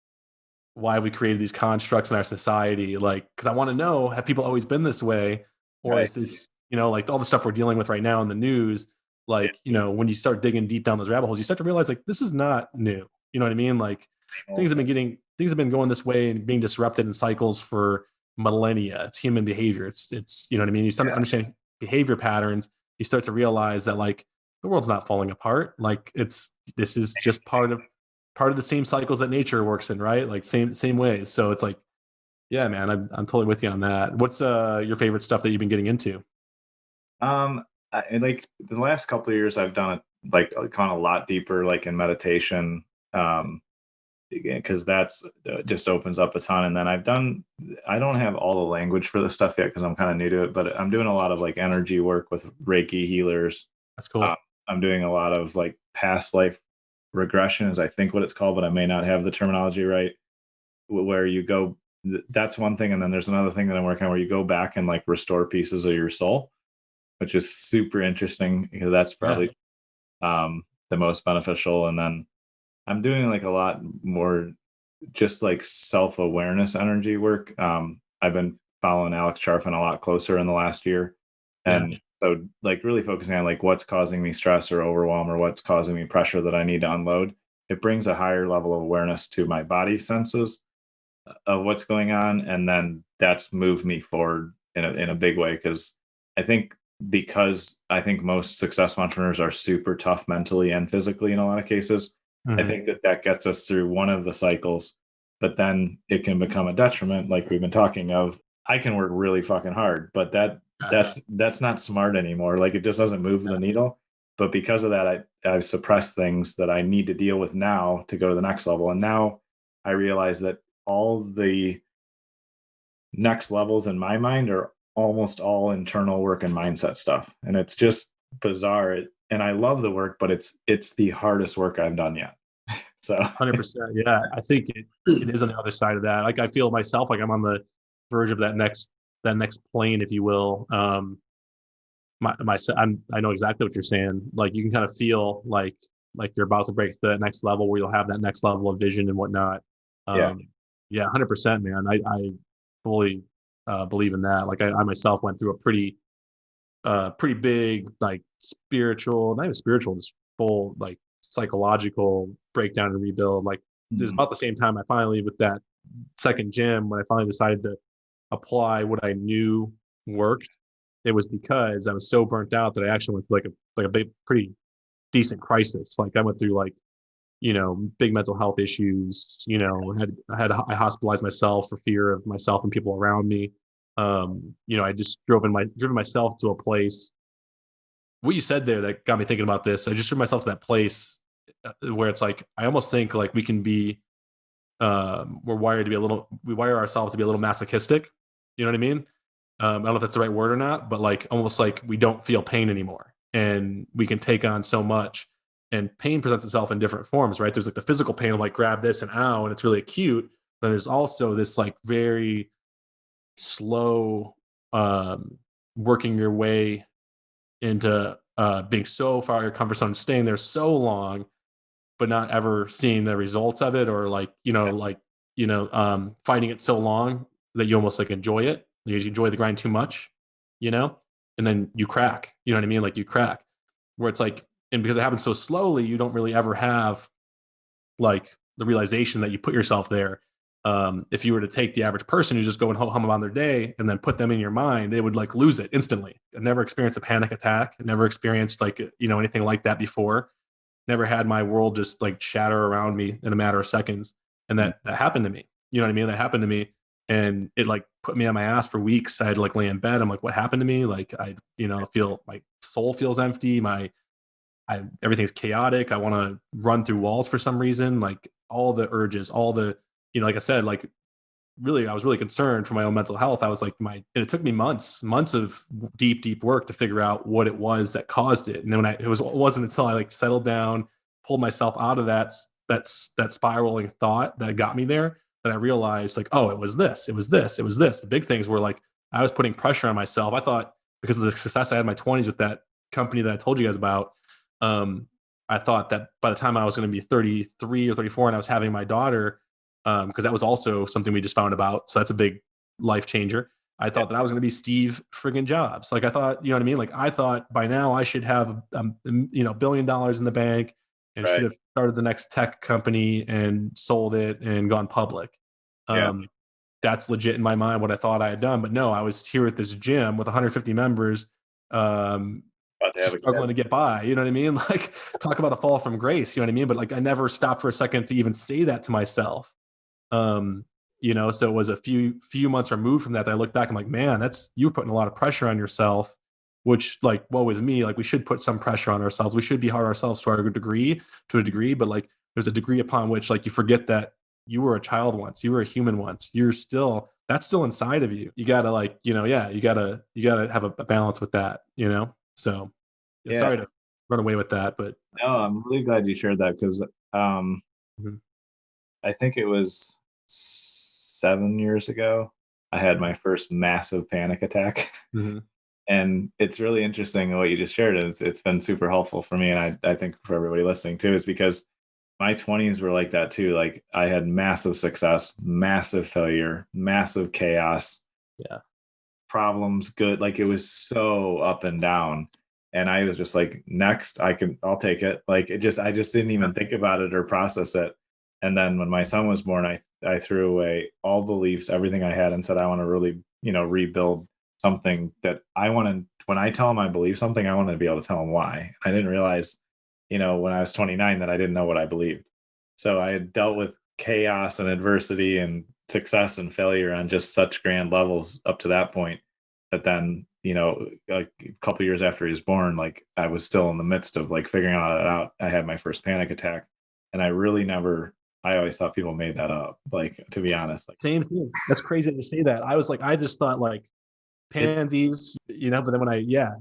why we created these constructs in our society. Like, because I want to know, have people always been this way, or is this like all the stuff we're dealing with right now in the news? Like, when you start digging deep down those rabbit holes, you start to realize like this is not new. You know what I mean? Like things have been going this way and being disrupted in cycles for millennia. It's human behavior. It's you know what I mean? You start to understand behavior patterns. You start to realize that like the world's not falling apart. Like this is just part of the same cycles that nature works in, right? Like same ways. So it's like, yeah, man, I'm totally with you on that. What's your favorite stuff that you've been getting into? Like the last couple of years, I've done it like kind of a lot deeper, like in meditation, because that's just opens up a ton. And then I don't have all the language for this stuff yet because I'm kind of new to it, but I'm doing a lot of like energy work with Reiki healers. That's cool. I'm doing a lot of like past life regression is I think what it's called, but I may not have the terminology right, where you go, that's one thing. And then there's another thing that I'm working on where you go back and like restore pieces of your soul, which is super interesting because that's probably the most beneficial. And then I'm doing like a lot more just like self-awareness energy work. I've been following Alex Charfen a lot closer in the last year. And so like really focusing on like what's causing me stress or overwhelm or what's causing me pressure that I need to unload. It brings a higher level of awareness to my body senses of what's going on. And then that's moved me forward in a big way. Because I think most successful entrepreneurs are super tough mentally and physically in a lot of cases. I think that gets us through one of the cycles, but then it can become a detriment, like we've been talking of. I can work really fucking hard, but that's not smart anymore. Like, it just doesn't move the needle. But because of that, I've suppressed things that I need to deal with now to go to the next level. And now I realize that all the next levels in my mind are almost all internal work and mindset stuff. And it's just bizarre. And I love the work, but it's the hardest work I've done yet. So 100%. Yeah. I think it is on the other side of that. Like, I feel myself, like I'm on the verge of that next plane, if you will. I know exactly what you're saying. Like, you can kind of feel like you're about to break to that next level where you'll have that next level of vision and whatnot. yeah. Yeah, 100%, man. I fully believe in that. Like, I myself went through a pretty big, like, spiritual, not even spiritual, just full, like, psychological breakdown and rebuild. Like, it was about the same time I finally, with that second gym, when I finally decided to apply what I knew worked, it was because I was so burnt out that I actually went through like a big, pretty decent crisis. Like, I went through, like, big mental health issues. I hospitalized myself for fear of myself and people around me. I just driven myself to a place. What you said there that got me thinking about this, I just drew myself to that place where it's like, I almost think like we can be, we wire ourselves to be a little masochistic. You know what I mean? I don't know if that's the right word or not, but like, almost like we don't feel pain anymore, and we can take on so much. And pain presents itself in different forms, right? There's like the physical pain of like, grab this and ow, and it's really acute. But there's also this like very slow working your way into being so far out of your comfort zone, staying there so long, but not ever seeing the results of it, or fighting it so long that you almost like enjoy it. You enjoy the grind too much, and then you crack. You know what I mean? Like, you crack, where it's like, and because it happens so slowly, you don't really ever have like the realization that you put yourself there. If you were to take the average person who's just going hum about their day and then put them in your mind, they would like lose it instantly. I never experienced a panic attack. I never experienced like, anything like that before. Never had my world just like shatter around me in a matter of seconds. And that happened to me. You know what I mean? That happened to me. And it like put me on my ass for weeks. I had to like lay in bed. I'm like, what happened to me? Like, I feel my soul feels empty. Everything's chaotic. I want to run through walls for some reason. Like, all the urges, all the, like I said, like, really, I was really concerned for my own mental health. I was like, and it took me months of deep work to figure out what it was that caused it. And then it wasn't until I like settled down, pulled myself out of that spiraling thought that got me there, that I realized like, oh, it was this. The big things were like, I was putting pressure on myself. I thought, because of the success I had in my 20s with that company that I told you guys about, I thought that by the time I was going to be 33 or 34 and I was having my daughter, because that was also something we just found about. So that's a big life changer. I thought that I was going to be Steve friggin' Jobs. Like, I thought, you know what I mean? Like, I thought by now I should have, $1 billion in the bank, and should have started the next tech company and sold it and gone public. That's legit in my mind what I thought I had done. But no, I was here at this gym with 150 members, struggling to get by. You know what I mean? Like, talk about a fall from grace. You know what I mean? But like, I never stopped for a second to even say that to myself. So it was a few months removed from that I look back, I'm like, man, you were putting a lot of pressure on yourself, which, like, woe is me. Like, we should put some pressure on ourselves. We should be hard on ourselves to a degree, but like, there's a degree upon which like you forget that you were a child once, you were a human once, that's still inside of you. You gotta like, you gotta have a balance with that, so sorry to run away with that, but no, I'm really glad you shared that, because I think it was 7 years ago, I had my first massive panic attack. And it's really interesting what you just shared. It's been super helpful for me. And I think for everybody listening too, is because my 20s were like that too. Like, I had massive success, massive failure, massive chaos, problems, good. Like, it was so up and down. And I was just like, next, I'll take it. Like, I just didn't even think about it or process it. And then when my son was born, I threw away all beliefs, everything I had, and said, I want to really, rebuild something that I want to, when I tell him I believe something, I want to be able to tell him why. I didn't realize, when I was 29 that I didn't know what I believed. So I had dealt with chaos and adversity and success and failure on just such grand levels up to that point. But then, like a couple years after he was born, like I was still in the midst of like figuring all that out. I had my first panic attack, and I always thought people made that up. Like, to be honest, like Same thing. That's crazy that you say that. I just thought like it's pansies, but then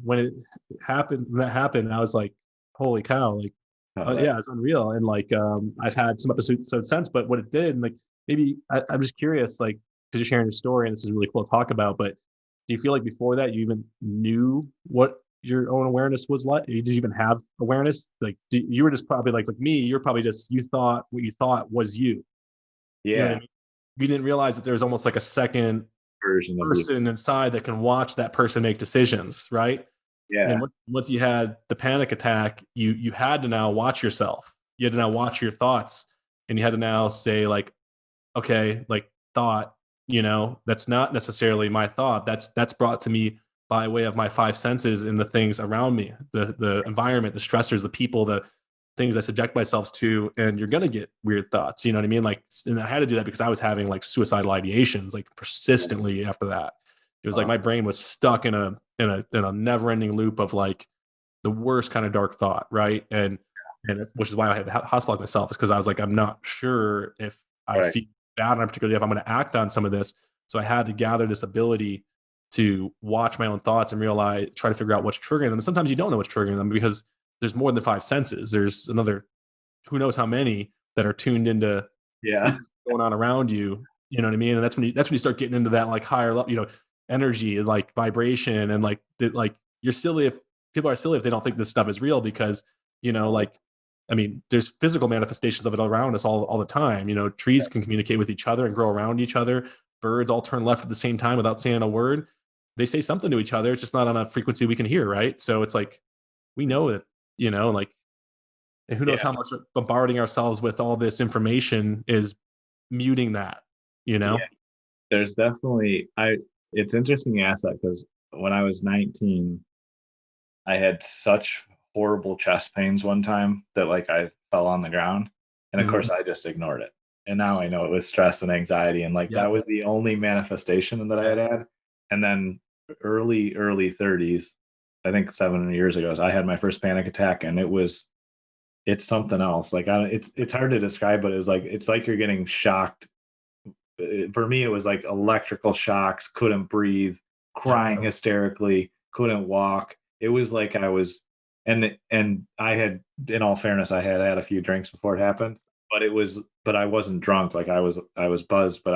when it happened, I was like, holy cow, like, that, it's unreal. And like, I've had some episodes since, but what it did, and like, maybe I'm just curious, like, because you're sharing your story and this is really cool to talk about, but do you feel like before that you even knew what your own awareness was like? Did you even have awareness? Like, you were just probably like me, you're probably just, you thought what you thought was you. You know what I yeah, mean? You didn't realize that there's almost like a second version of you. person inside that can watch that person make decisions, right? Yeah, And once you had the panic attack, you had to now watch yourself. You had to now watch your thoughts, and you had to now say like, okay, like thought, that's not necessarily my thought. That's brought to me by way of my five senses and the things around me, the environment, the stressors, the people, the things I subject myself to, and you're gonna get weird thoughts. You know what I mean? Like, and I had to do that because I was having like suicidal ideations like persistently after that. It was like my brain was stuck in a never ending loop of like the worst kind of dark thought, right? And which is why I had to hospitalize myself, is because I was like, I'm not sure if I right. feel bad, and particularly if I'm going to act on some of this. So I had to gather this ability to watch my own thoughts and realize, try to figure out what's triggering them. And sometimes you don't know what's triggering them because there's more than five senses. There's another, who knows how many that are tuned into Yeah, going on around you. You know what I mean? And that's when you start getting into that like higher level, energy and like vibration, and like you're silly if people are silly if they don't think this stuff is real, because like, I mean, there's physical manifestations of it around us all the time. Trees can communicate with each other and grow around each other. Birds all turn left at the same time without saying a word. They say something to each other. It's just not on a frequency we can hear, right? So it's like, we know it, like, and who knows yeah, how much bombarding ourselves with all this information is muting that, you yeah. know? There's definitely it's interesting you ask that, because when I was 19, I had such horrible chest pains one time that like I fell on the ground. And of course Mhm. I just ignored it. And now I know it was stress and anxiety. And like that Yep. was the only manifestation that I Yeah. had. And then early 30s, I think 7 years ago, I had my first panic attack, and it's something else. Like it's hard to describe, but it's like you're getting shocked. For me, it was like electrical shocks, couldn't breathe, Yep. crying hysterically, couldn't walk. It was like I was, and I had, in all fairness, I had had a few drinks before it happened, but I wasn't drunk. Like I was buzzed, but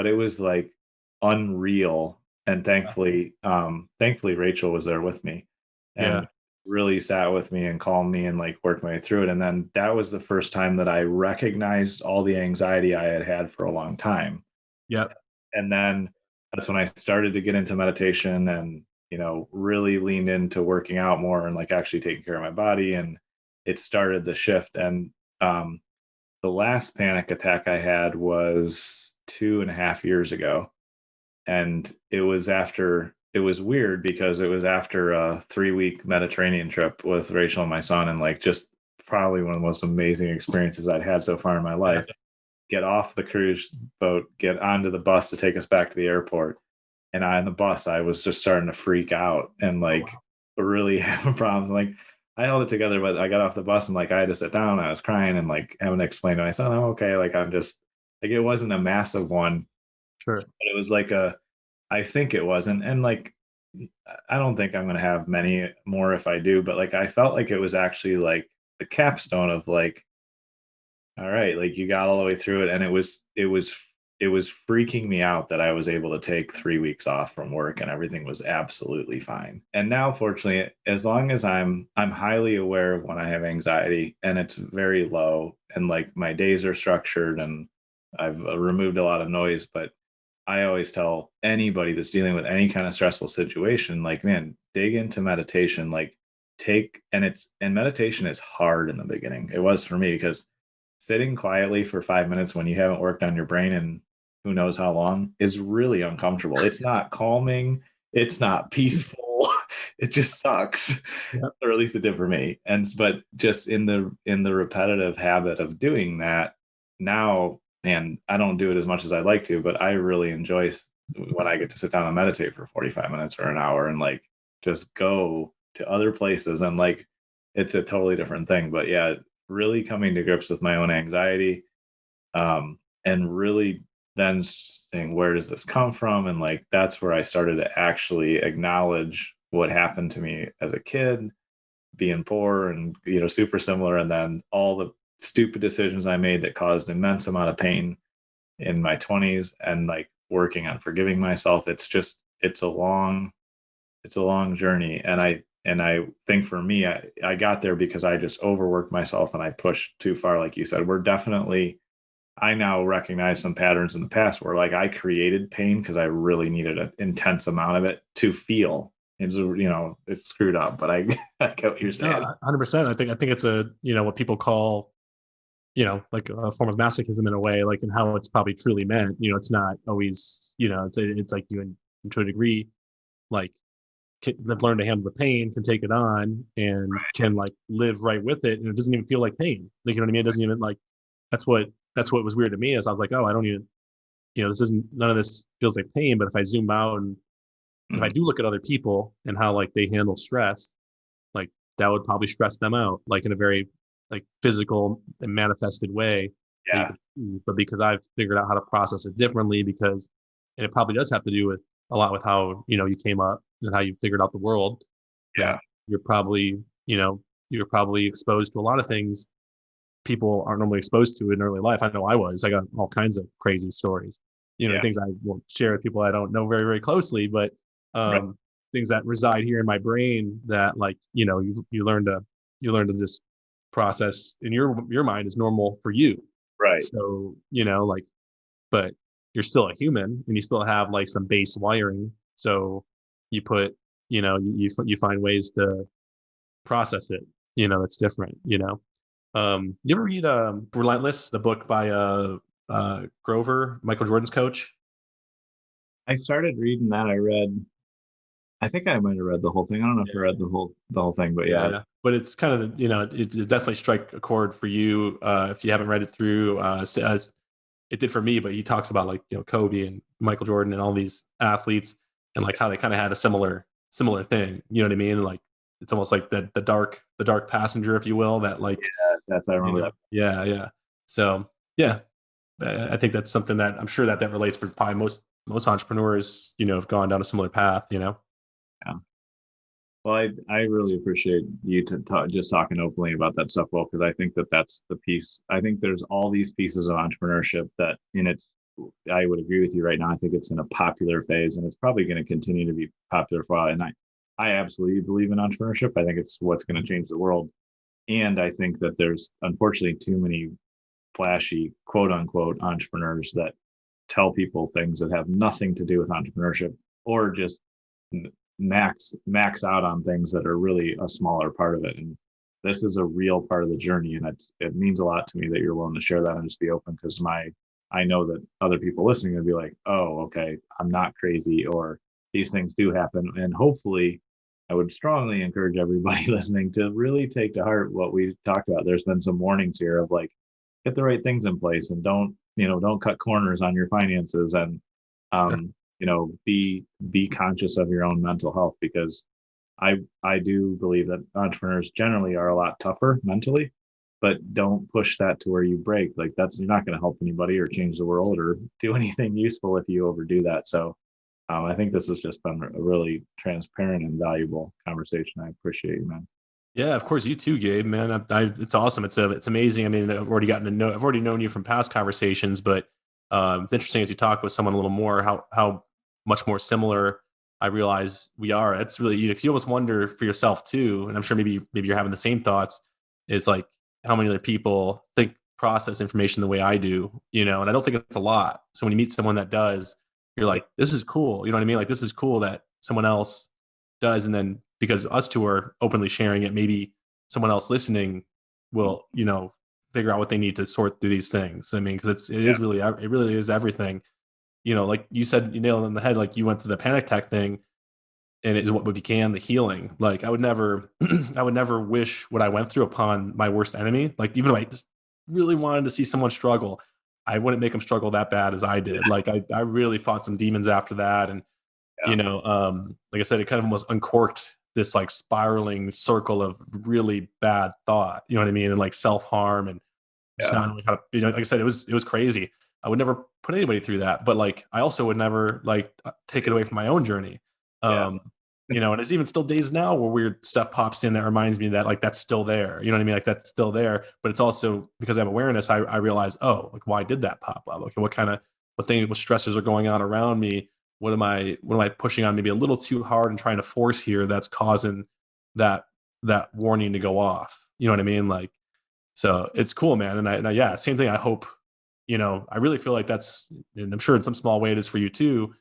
it was like unreal. And thankfully Rachel was there with me, Yeah. and really sat with me and calmed me and like worked my way through it. And then that was the first time that I recognized all the anxiety I had had for a long time. Yep. And then that's when I started to get into meditation and, really leaned into working out more and like actually taking care of my body. And it started the shift. And the last panic attack I had was 2.5 years ago. And it was weird because it was after a 3 week Mediterranean trip with Rachel and my son, and like just probably one of the most amazing experiences I'd had so far in my Yeah. life. Get off the cruise boat, get onto the bus to take us back to the airport. And on the bus, I was just starting to freak out and Oh, like wow. really having problems. Like I held it together, but I got off the bus and like I had to sit down. I was crying and like having to explain to my son, "Oh, okay." Like I'm just like, it wasn't a massive one, Sure. but it was like I think it was. And like, I don't think I'm going to have many more if I do, but like, I felt like it was actually like the capstone of like, all right, like you got all the way through it. And it was freaking me out that I was able to take 3 weeks off from work and everything was absolutely fine. And now, fortunately, as long as I'm highly aware of when I have anxiety and it's very low and like my days are structured and I've removed a lot of noise, but I always tell anybody that's dealing with any kind of stressful situation, like, man, dig into meditation, like and meditation is hard in the beginning. It was for me because sitting quietly for 5 minutes when you haven't worked on your brain in who knows how long is really uncomfortable. It's not calming. It's not peaceful. It just sucks. Yep. Or at least it did for me. But just in the repetitive habit of doing that now, man, I don't do it as much as I'd like to, but I really enjoy when I get to sit down and meditate for 45 minutes or an hour and like just go to other places and like it's a totally different thing. But yeah, really coming to grips with my own anxiety, and really then saying, where does this come from? And like that's where I started to actually acknowledge what happened to me as a kid, being poor and super similar, and then all the stupid decisions I made that caused immense amount of pain in my 20s, and like working on forgiving myself. It's a long journey. And I think for me, I got there because I just overworked myself and I pushed too far. Like you said, I now recognize some patterns in the past where like I created pain because I really needed an intense amount of it to feel. It's it's screwed up, but I get what you're saying. 100%. I think it's what people call, like a form of masochism in a way, like in how it's probably truly meant. It's not always, it's like you, to a degree, like have learned to handle the pain, can take it on, and can like live right with it, and it doesn't even feel like pain. Like, you know what I mean? It doesn't even like. That's what was weird to me, is I was like, oh, I don't even, none of this feels like pain. But if I zoom out and if I do look at other people and how like they handle stress, like that would probably stress them out, like in a very like physical and manifested way. Yeah. But because I've figured out how to process it differently, and it probably does have to do with a lot with how, you came up and how you figured out the world. Yeah. You're probably exposed to a lot of things people aren't normally exposed to in early life. I know I got all kinds of crazy stories, things I won't share with people I don't know very, very closely, but things that reside here in my brain that like, you learn to just process in your mind is normal for you. Right. So, like, but you're still a human and you still have like some base wiring. So you put, you find ways to process it, that's different, You ever read Relentless, the book by Grover, Michael Jordan's coach? I started reading that. I think I might have read the whole thing. I don't know if I read the whole thing, but yeah. But it's kind of, it definitely strike a chord for you if you haven't read it through, as it did for me. But he talks about like, Kobe and Michael Jordan and all these athletes and like how they kind of had a similar thing. You know what I mean? Like it's almost like the dark passenger, if you will, that like, I remember that. Yeah. So yeah, I think that's something that I'm sure that relates for probably most entrepreneurs, have gone down a similar path, Yeah. Well, I really appreciate you just talking openly about that stuff, Will, because I think that's the piece. I think there's all these pieces of entrepreneurship that I would agree with you right now. I think it's in a popular phase and it's probably going to continue to be popular for a while. And I absolutely believe in entrepreneurship. I think it's what's going to change the world. And I think that there's unfortunately too many flashy quote unquote entrepreneurs that tell people things that have nothing to do with entrepreneurship, or just max out on things that are really a smaller part of it. And this is a real part of the journey. And it means a lot to me that you're willing to share that and just be open, because I know that other people listening will be like, oh, okay, I'm not crazy, or these things do happen. And hopefully I would strongly encourage everybody listening to really take to heart what we talked about. There's been some warnings here of like, get the right things in place and don't cut corners on your finances, and be conscious of your own mental health, because I do believe that entrepreneurs generally are a lot tougher mentally, but don't push that to where you break. Like you're not going to help anybody or change the world or do anything useful if you overdo that. So I think this has just been a really transparent and valuable conversation. I appreciate you, man. Yeah, of course. You too, Gabe, man. It's awesome. It's amazing. I mean, I've already known you from past conversations, but it's interesting as you talk with someone a little more, how much more similar I realize we are. It's really, you almost wonder for yourself too. And I'm sure maybe you're having the same thoughts, is like how many other people process information the way I do, and I don't think it's a lot. So when you meet someone that does, you're like, this is cool. You know what I mean? Like, this is cool that someone else does. And then because us two are openly sharing it, maybe someone else listening will, figure out what they need to sort through these things. I mean, because it really is everything. You know, like you said, you nailed it on the head. Like you went through the panic attack thing, and it is what began the healing. Like I would never, I would never wish what I went through upon my worst enemy. Like even if I just really wanted to see someone struggle, I wouldn't make them struggle that bad as I did. Like I really fought some demons after that, and Yeah. like I said, it kind of almost uncorked this like spiraling circle of really bad thought. You know what I mean? And like self harm and just not knowing how to. Like I said, it was crazy. I would never put anybody through that, but like I also would never like take it away from my own journey. And it's even still days now where weird stuff pops in that reminds me that like that's still there. You know what I mean? Like that's still there, but it's also because I have awareness. I realize, oh, like why did that pop up? Okay, what stressors are going on around me? What am I pushing on maybe a little too hard and trying to force here that's causing that warning to go off? You know what I mean? Like, so it's cool, man. And I same thing. I hope, I really feel like that's, and I'm sure in some small way it is for you too.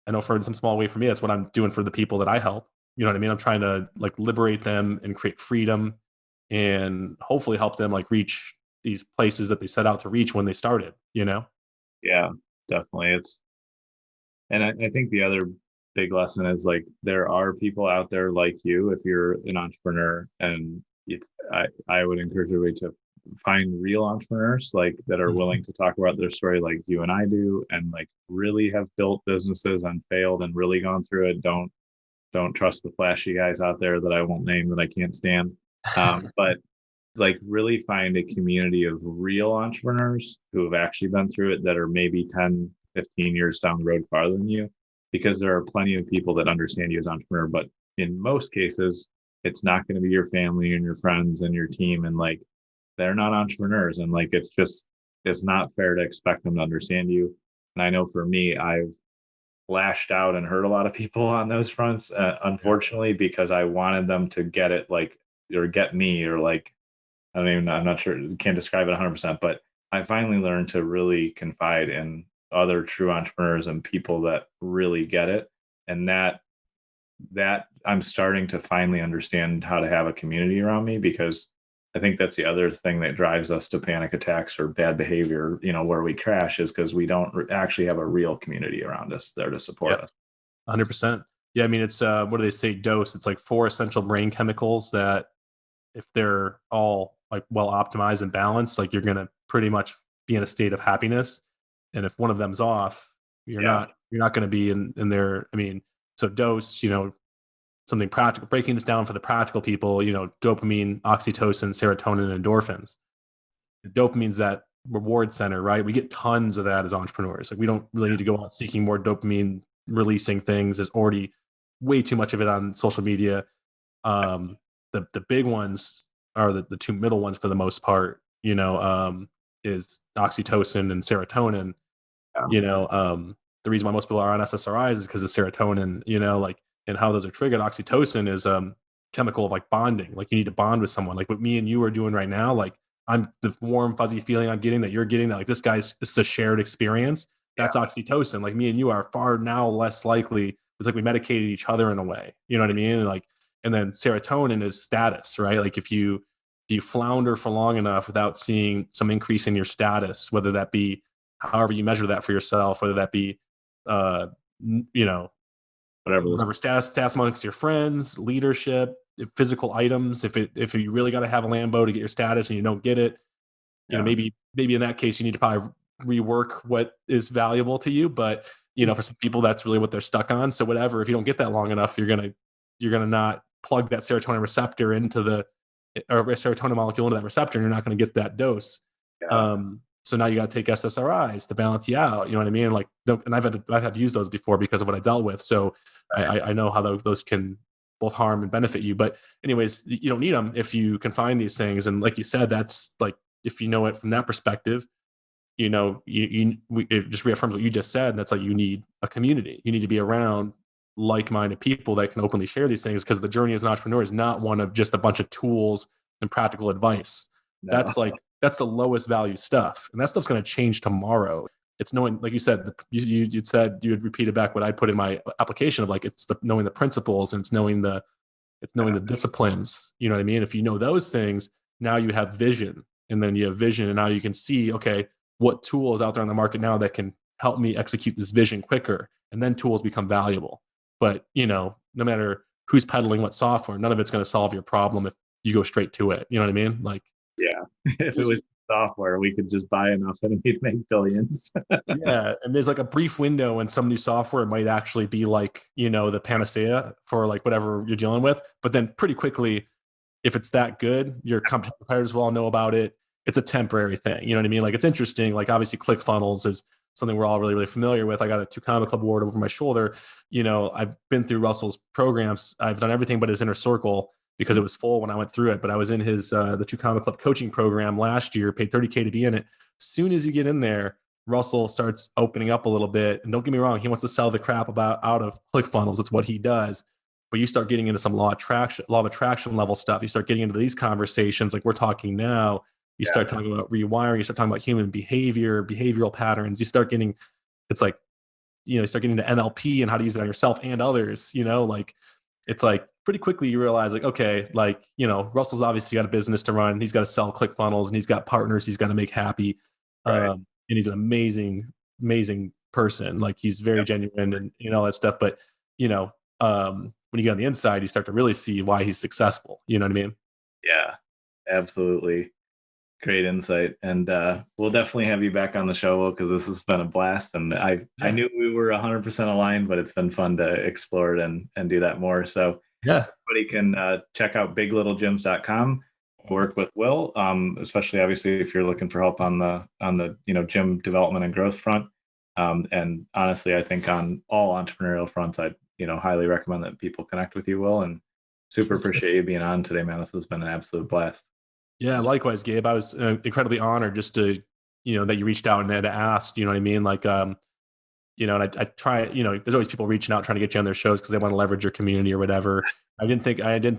I know in some small way for me, that's what I'm doing for the people that I help. You know what I mean? I'm trying to like liberate them and create freedom and hopefully help them like reach these places that they set out to reach when they started, Yeah, definitely. And I think the other big lesson is like, there are people out there like you, if you're an entrepreneur, and I would encourage everybody to find real entrepreneurs like that are willing to talk about their story like you and I do, and like really have built businesses and failed and really gone through it. Don't trust the flashy guys out there that I won't name that I can't stand. But like really find a community of real entrepreneurs who have actually been through it, that are maybe 10, 15 years down the road farther than you, because there are plenty of people that understand you as an entrepreneur, but in most cases, it's not going to be your family and your friends and your team. And like, they're not entrepreneurs. And like, it's not fair to expect them to understand you. And I know for me, I've lashed out and hurt a lot of people on those fronts, unfortunately, because I wanted them to get it, like, or get me, or like, I'm not sure, can't describe it 100%, but I finally learned to really confide in other true entrepreneurs and people that really get it. And that I'm starting to finally understand how to have a community around me, because I think that's the other thing that drives us to panic attacks or bad behavior, where we crash, is because we don't actually have a real community around us there to support us. 100%. Yeah. I mean, it's, what do they say? Dose. It's like 4 essential brain chemicals that if they're all like well optimized and balanced, like you're going to pretty much be in a state of happiness. And if one of them's off, you're not going to be in there. I mean, so dose, something practical, breaking this down for the practical people, dopamine, oxytocin, serotonin, and endorphins. Dopamine's that reward center, right? We get tons of that as entrepreneurs. Like we don't really need to go out seeking more dopamine releasing things. There's already way too much of it on social media. The big ones are the 2 middle ones for the most part, is oxytocin and serotonin. The reason why most people are on SSRIs is because of serotonin, and how those are triggered. Oxytocin is chemical of like bonding. Like you need to bond with someone. Like what me and you are doing right now. Like I'm the warm, fuzzy feeling I'm getting, that you're getting, that like this is a shared experience. That's oxytocin. Like me and you are far now less likely. It's like we medicated each other in a way. You know what I mean? And then serotonin is status, right? Like if you flounder for long enough without seeing some increase in your status, whether that be however you measure that for yourself, whether that be, whatever status amongst your friends, leadership, physical items. If you really got to have a Lambo to get your status and you don't get it, maybe in that case you need to probably rework what is valuable to you. But for some people that's really what they're stuck on. So whatever, if you don't get that long enough, you're gonna not plug that serotonin receptor or a serotonin molecule into that receptor, and you're not going to get that dose. So now you got to take SSRIs to balance you out. You know what I mean? And I've had to use those before because of what I dealt with. So I know how those can both harm and benefit you. But anyways, you don't need them if you can find these things. And like you said, that's like, if you know it from that perspective, it just reaffirms what you just said. And that's like, you need a community. You need to be around like-minded people that can openly share these things, because the journey as an entrepreneur is not one of just a bunch of tools and practical advice. No. That's the lowest value stuff. And that stuff's going to change tomorrow. It's knowing, like you said, you said you had repeated back what I put in my application of like, it's knowing the principles, and it's knowing the disciplines. You know what I mean? If you know those things, now you have vision. and then you have vision, and now you can see, okay, what tool is out there on the market now that can help me execute this vision quicker, and then tools become valuable. But no matter who's peddling what software, none of it's going to solve your problem if you go straight to it. You know what I mean? Like, yeah, if it was software, we could just buy enough and we'd make billions. Yeah, and there's like a brief window when some new software might actually be like, the panacea for like whatever you're dealing with. But then pretty quickly, if it's that good, your competitors will all know about it. It's a temporary thing. You know what I mean? Like, it's interesting. Like, obviously ClickFunnels is something we're all really, really familiar with. I got a 2 Comma Club award over my shoulder. I've been through Russell's programs. I've done everything but his inner circle because it was full when I went through it. But I was in his the 2 Comma Club coaching program last year, paid $30K to be in it. As soon as you get in there, Russell starts opening up a little bit. And don't get me wrong, he wants to sell the crap out of ClickFunnels. It's what he does. But you start getting into some law of attraction level stuff. You start getting into these conversations like we're talking now. You start talking about rewiring. You start talking about human behavior, behavioral patterns. You start getting, it's like, you start getting into NLP and how to use it on yourself and others. Like, it's like pretty quickly you realize like, okay, like, Russell's obviously got a business to run. He's got to sell ClickFunnels and he's got partners he's got to make happy. Right. And he's an amazing, amazing person. Like, he's very genuine and all that stuff. But, when you get on the inside, you start to really see why he's successful. You know what I mean? Yeah, absolutely. Great insight. And we'll definitely have you back on the show, because this has been a blast. And I knew we were 100% aligned, but it's been fun to explore it and do that more. So everybody can check out biglittlegyms.com, work with Will, especially obviously if you're looking for help on the gym development and growth front. And honestly, I think on all entrepreneurial fronts, I'd highly recommend that people connect with you, Will, and super appreciate you being on today, man. This has been an absolute blast. Yeah, likewise, Gabe. I was incredibly honored just to, that you reached out and had asked, you know what I mean? Like, and I try, there's always people reaching out, trying to get you on their shows because they want to leverage your community or whatever. I didn't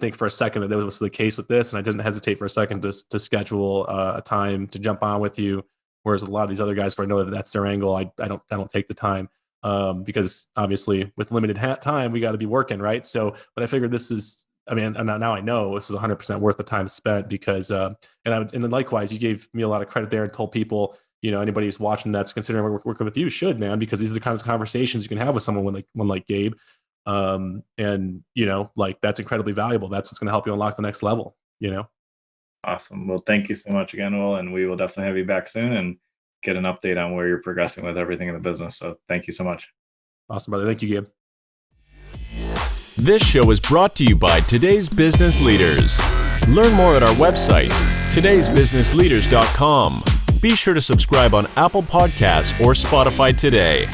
think for a second that was the case with this. And I didn't hesitate for a second to schedule a time to jump on with you. Whereas with a lot of these other guys, where I know that that's their angle, I don't take the time. Because obviously with limited time, we got to be working, right? So, but I figured this is, and now I know this was 100% worth the time spent because, and then likewise, you gave me a lot of credit there and told people, anybody who's watching that's considering working with you should, man, because these are the kinds of conversations you can have with someone like Gabe. And like, that's incredibly valuable. That's what's going to help you unlock the next level, Awesome. Well, thank you so much again, Will, and we will definitely have you back soon and get an update on where you're progressing with everything in the business. So thank you so much. Awesome, brother. Thank you, Gabe. This show is brought to you by Today's Business Leaders. Learn more at our website, todaysbusinessleaders.com. Be sure to subscribe on Apple Podcasts or Spotify today.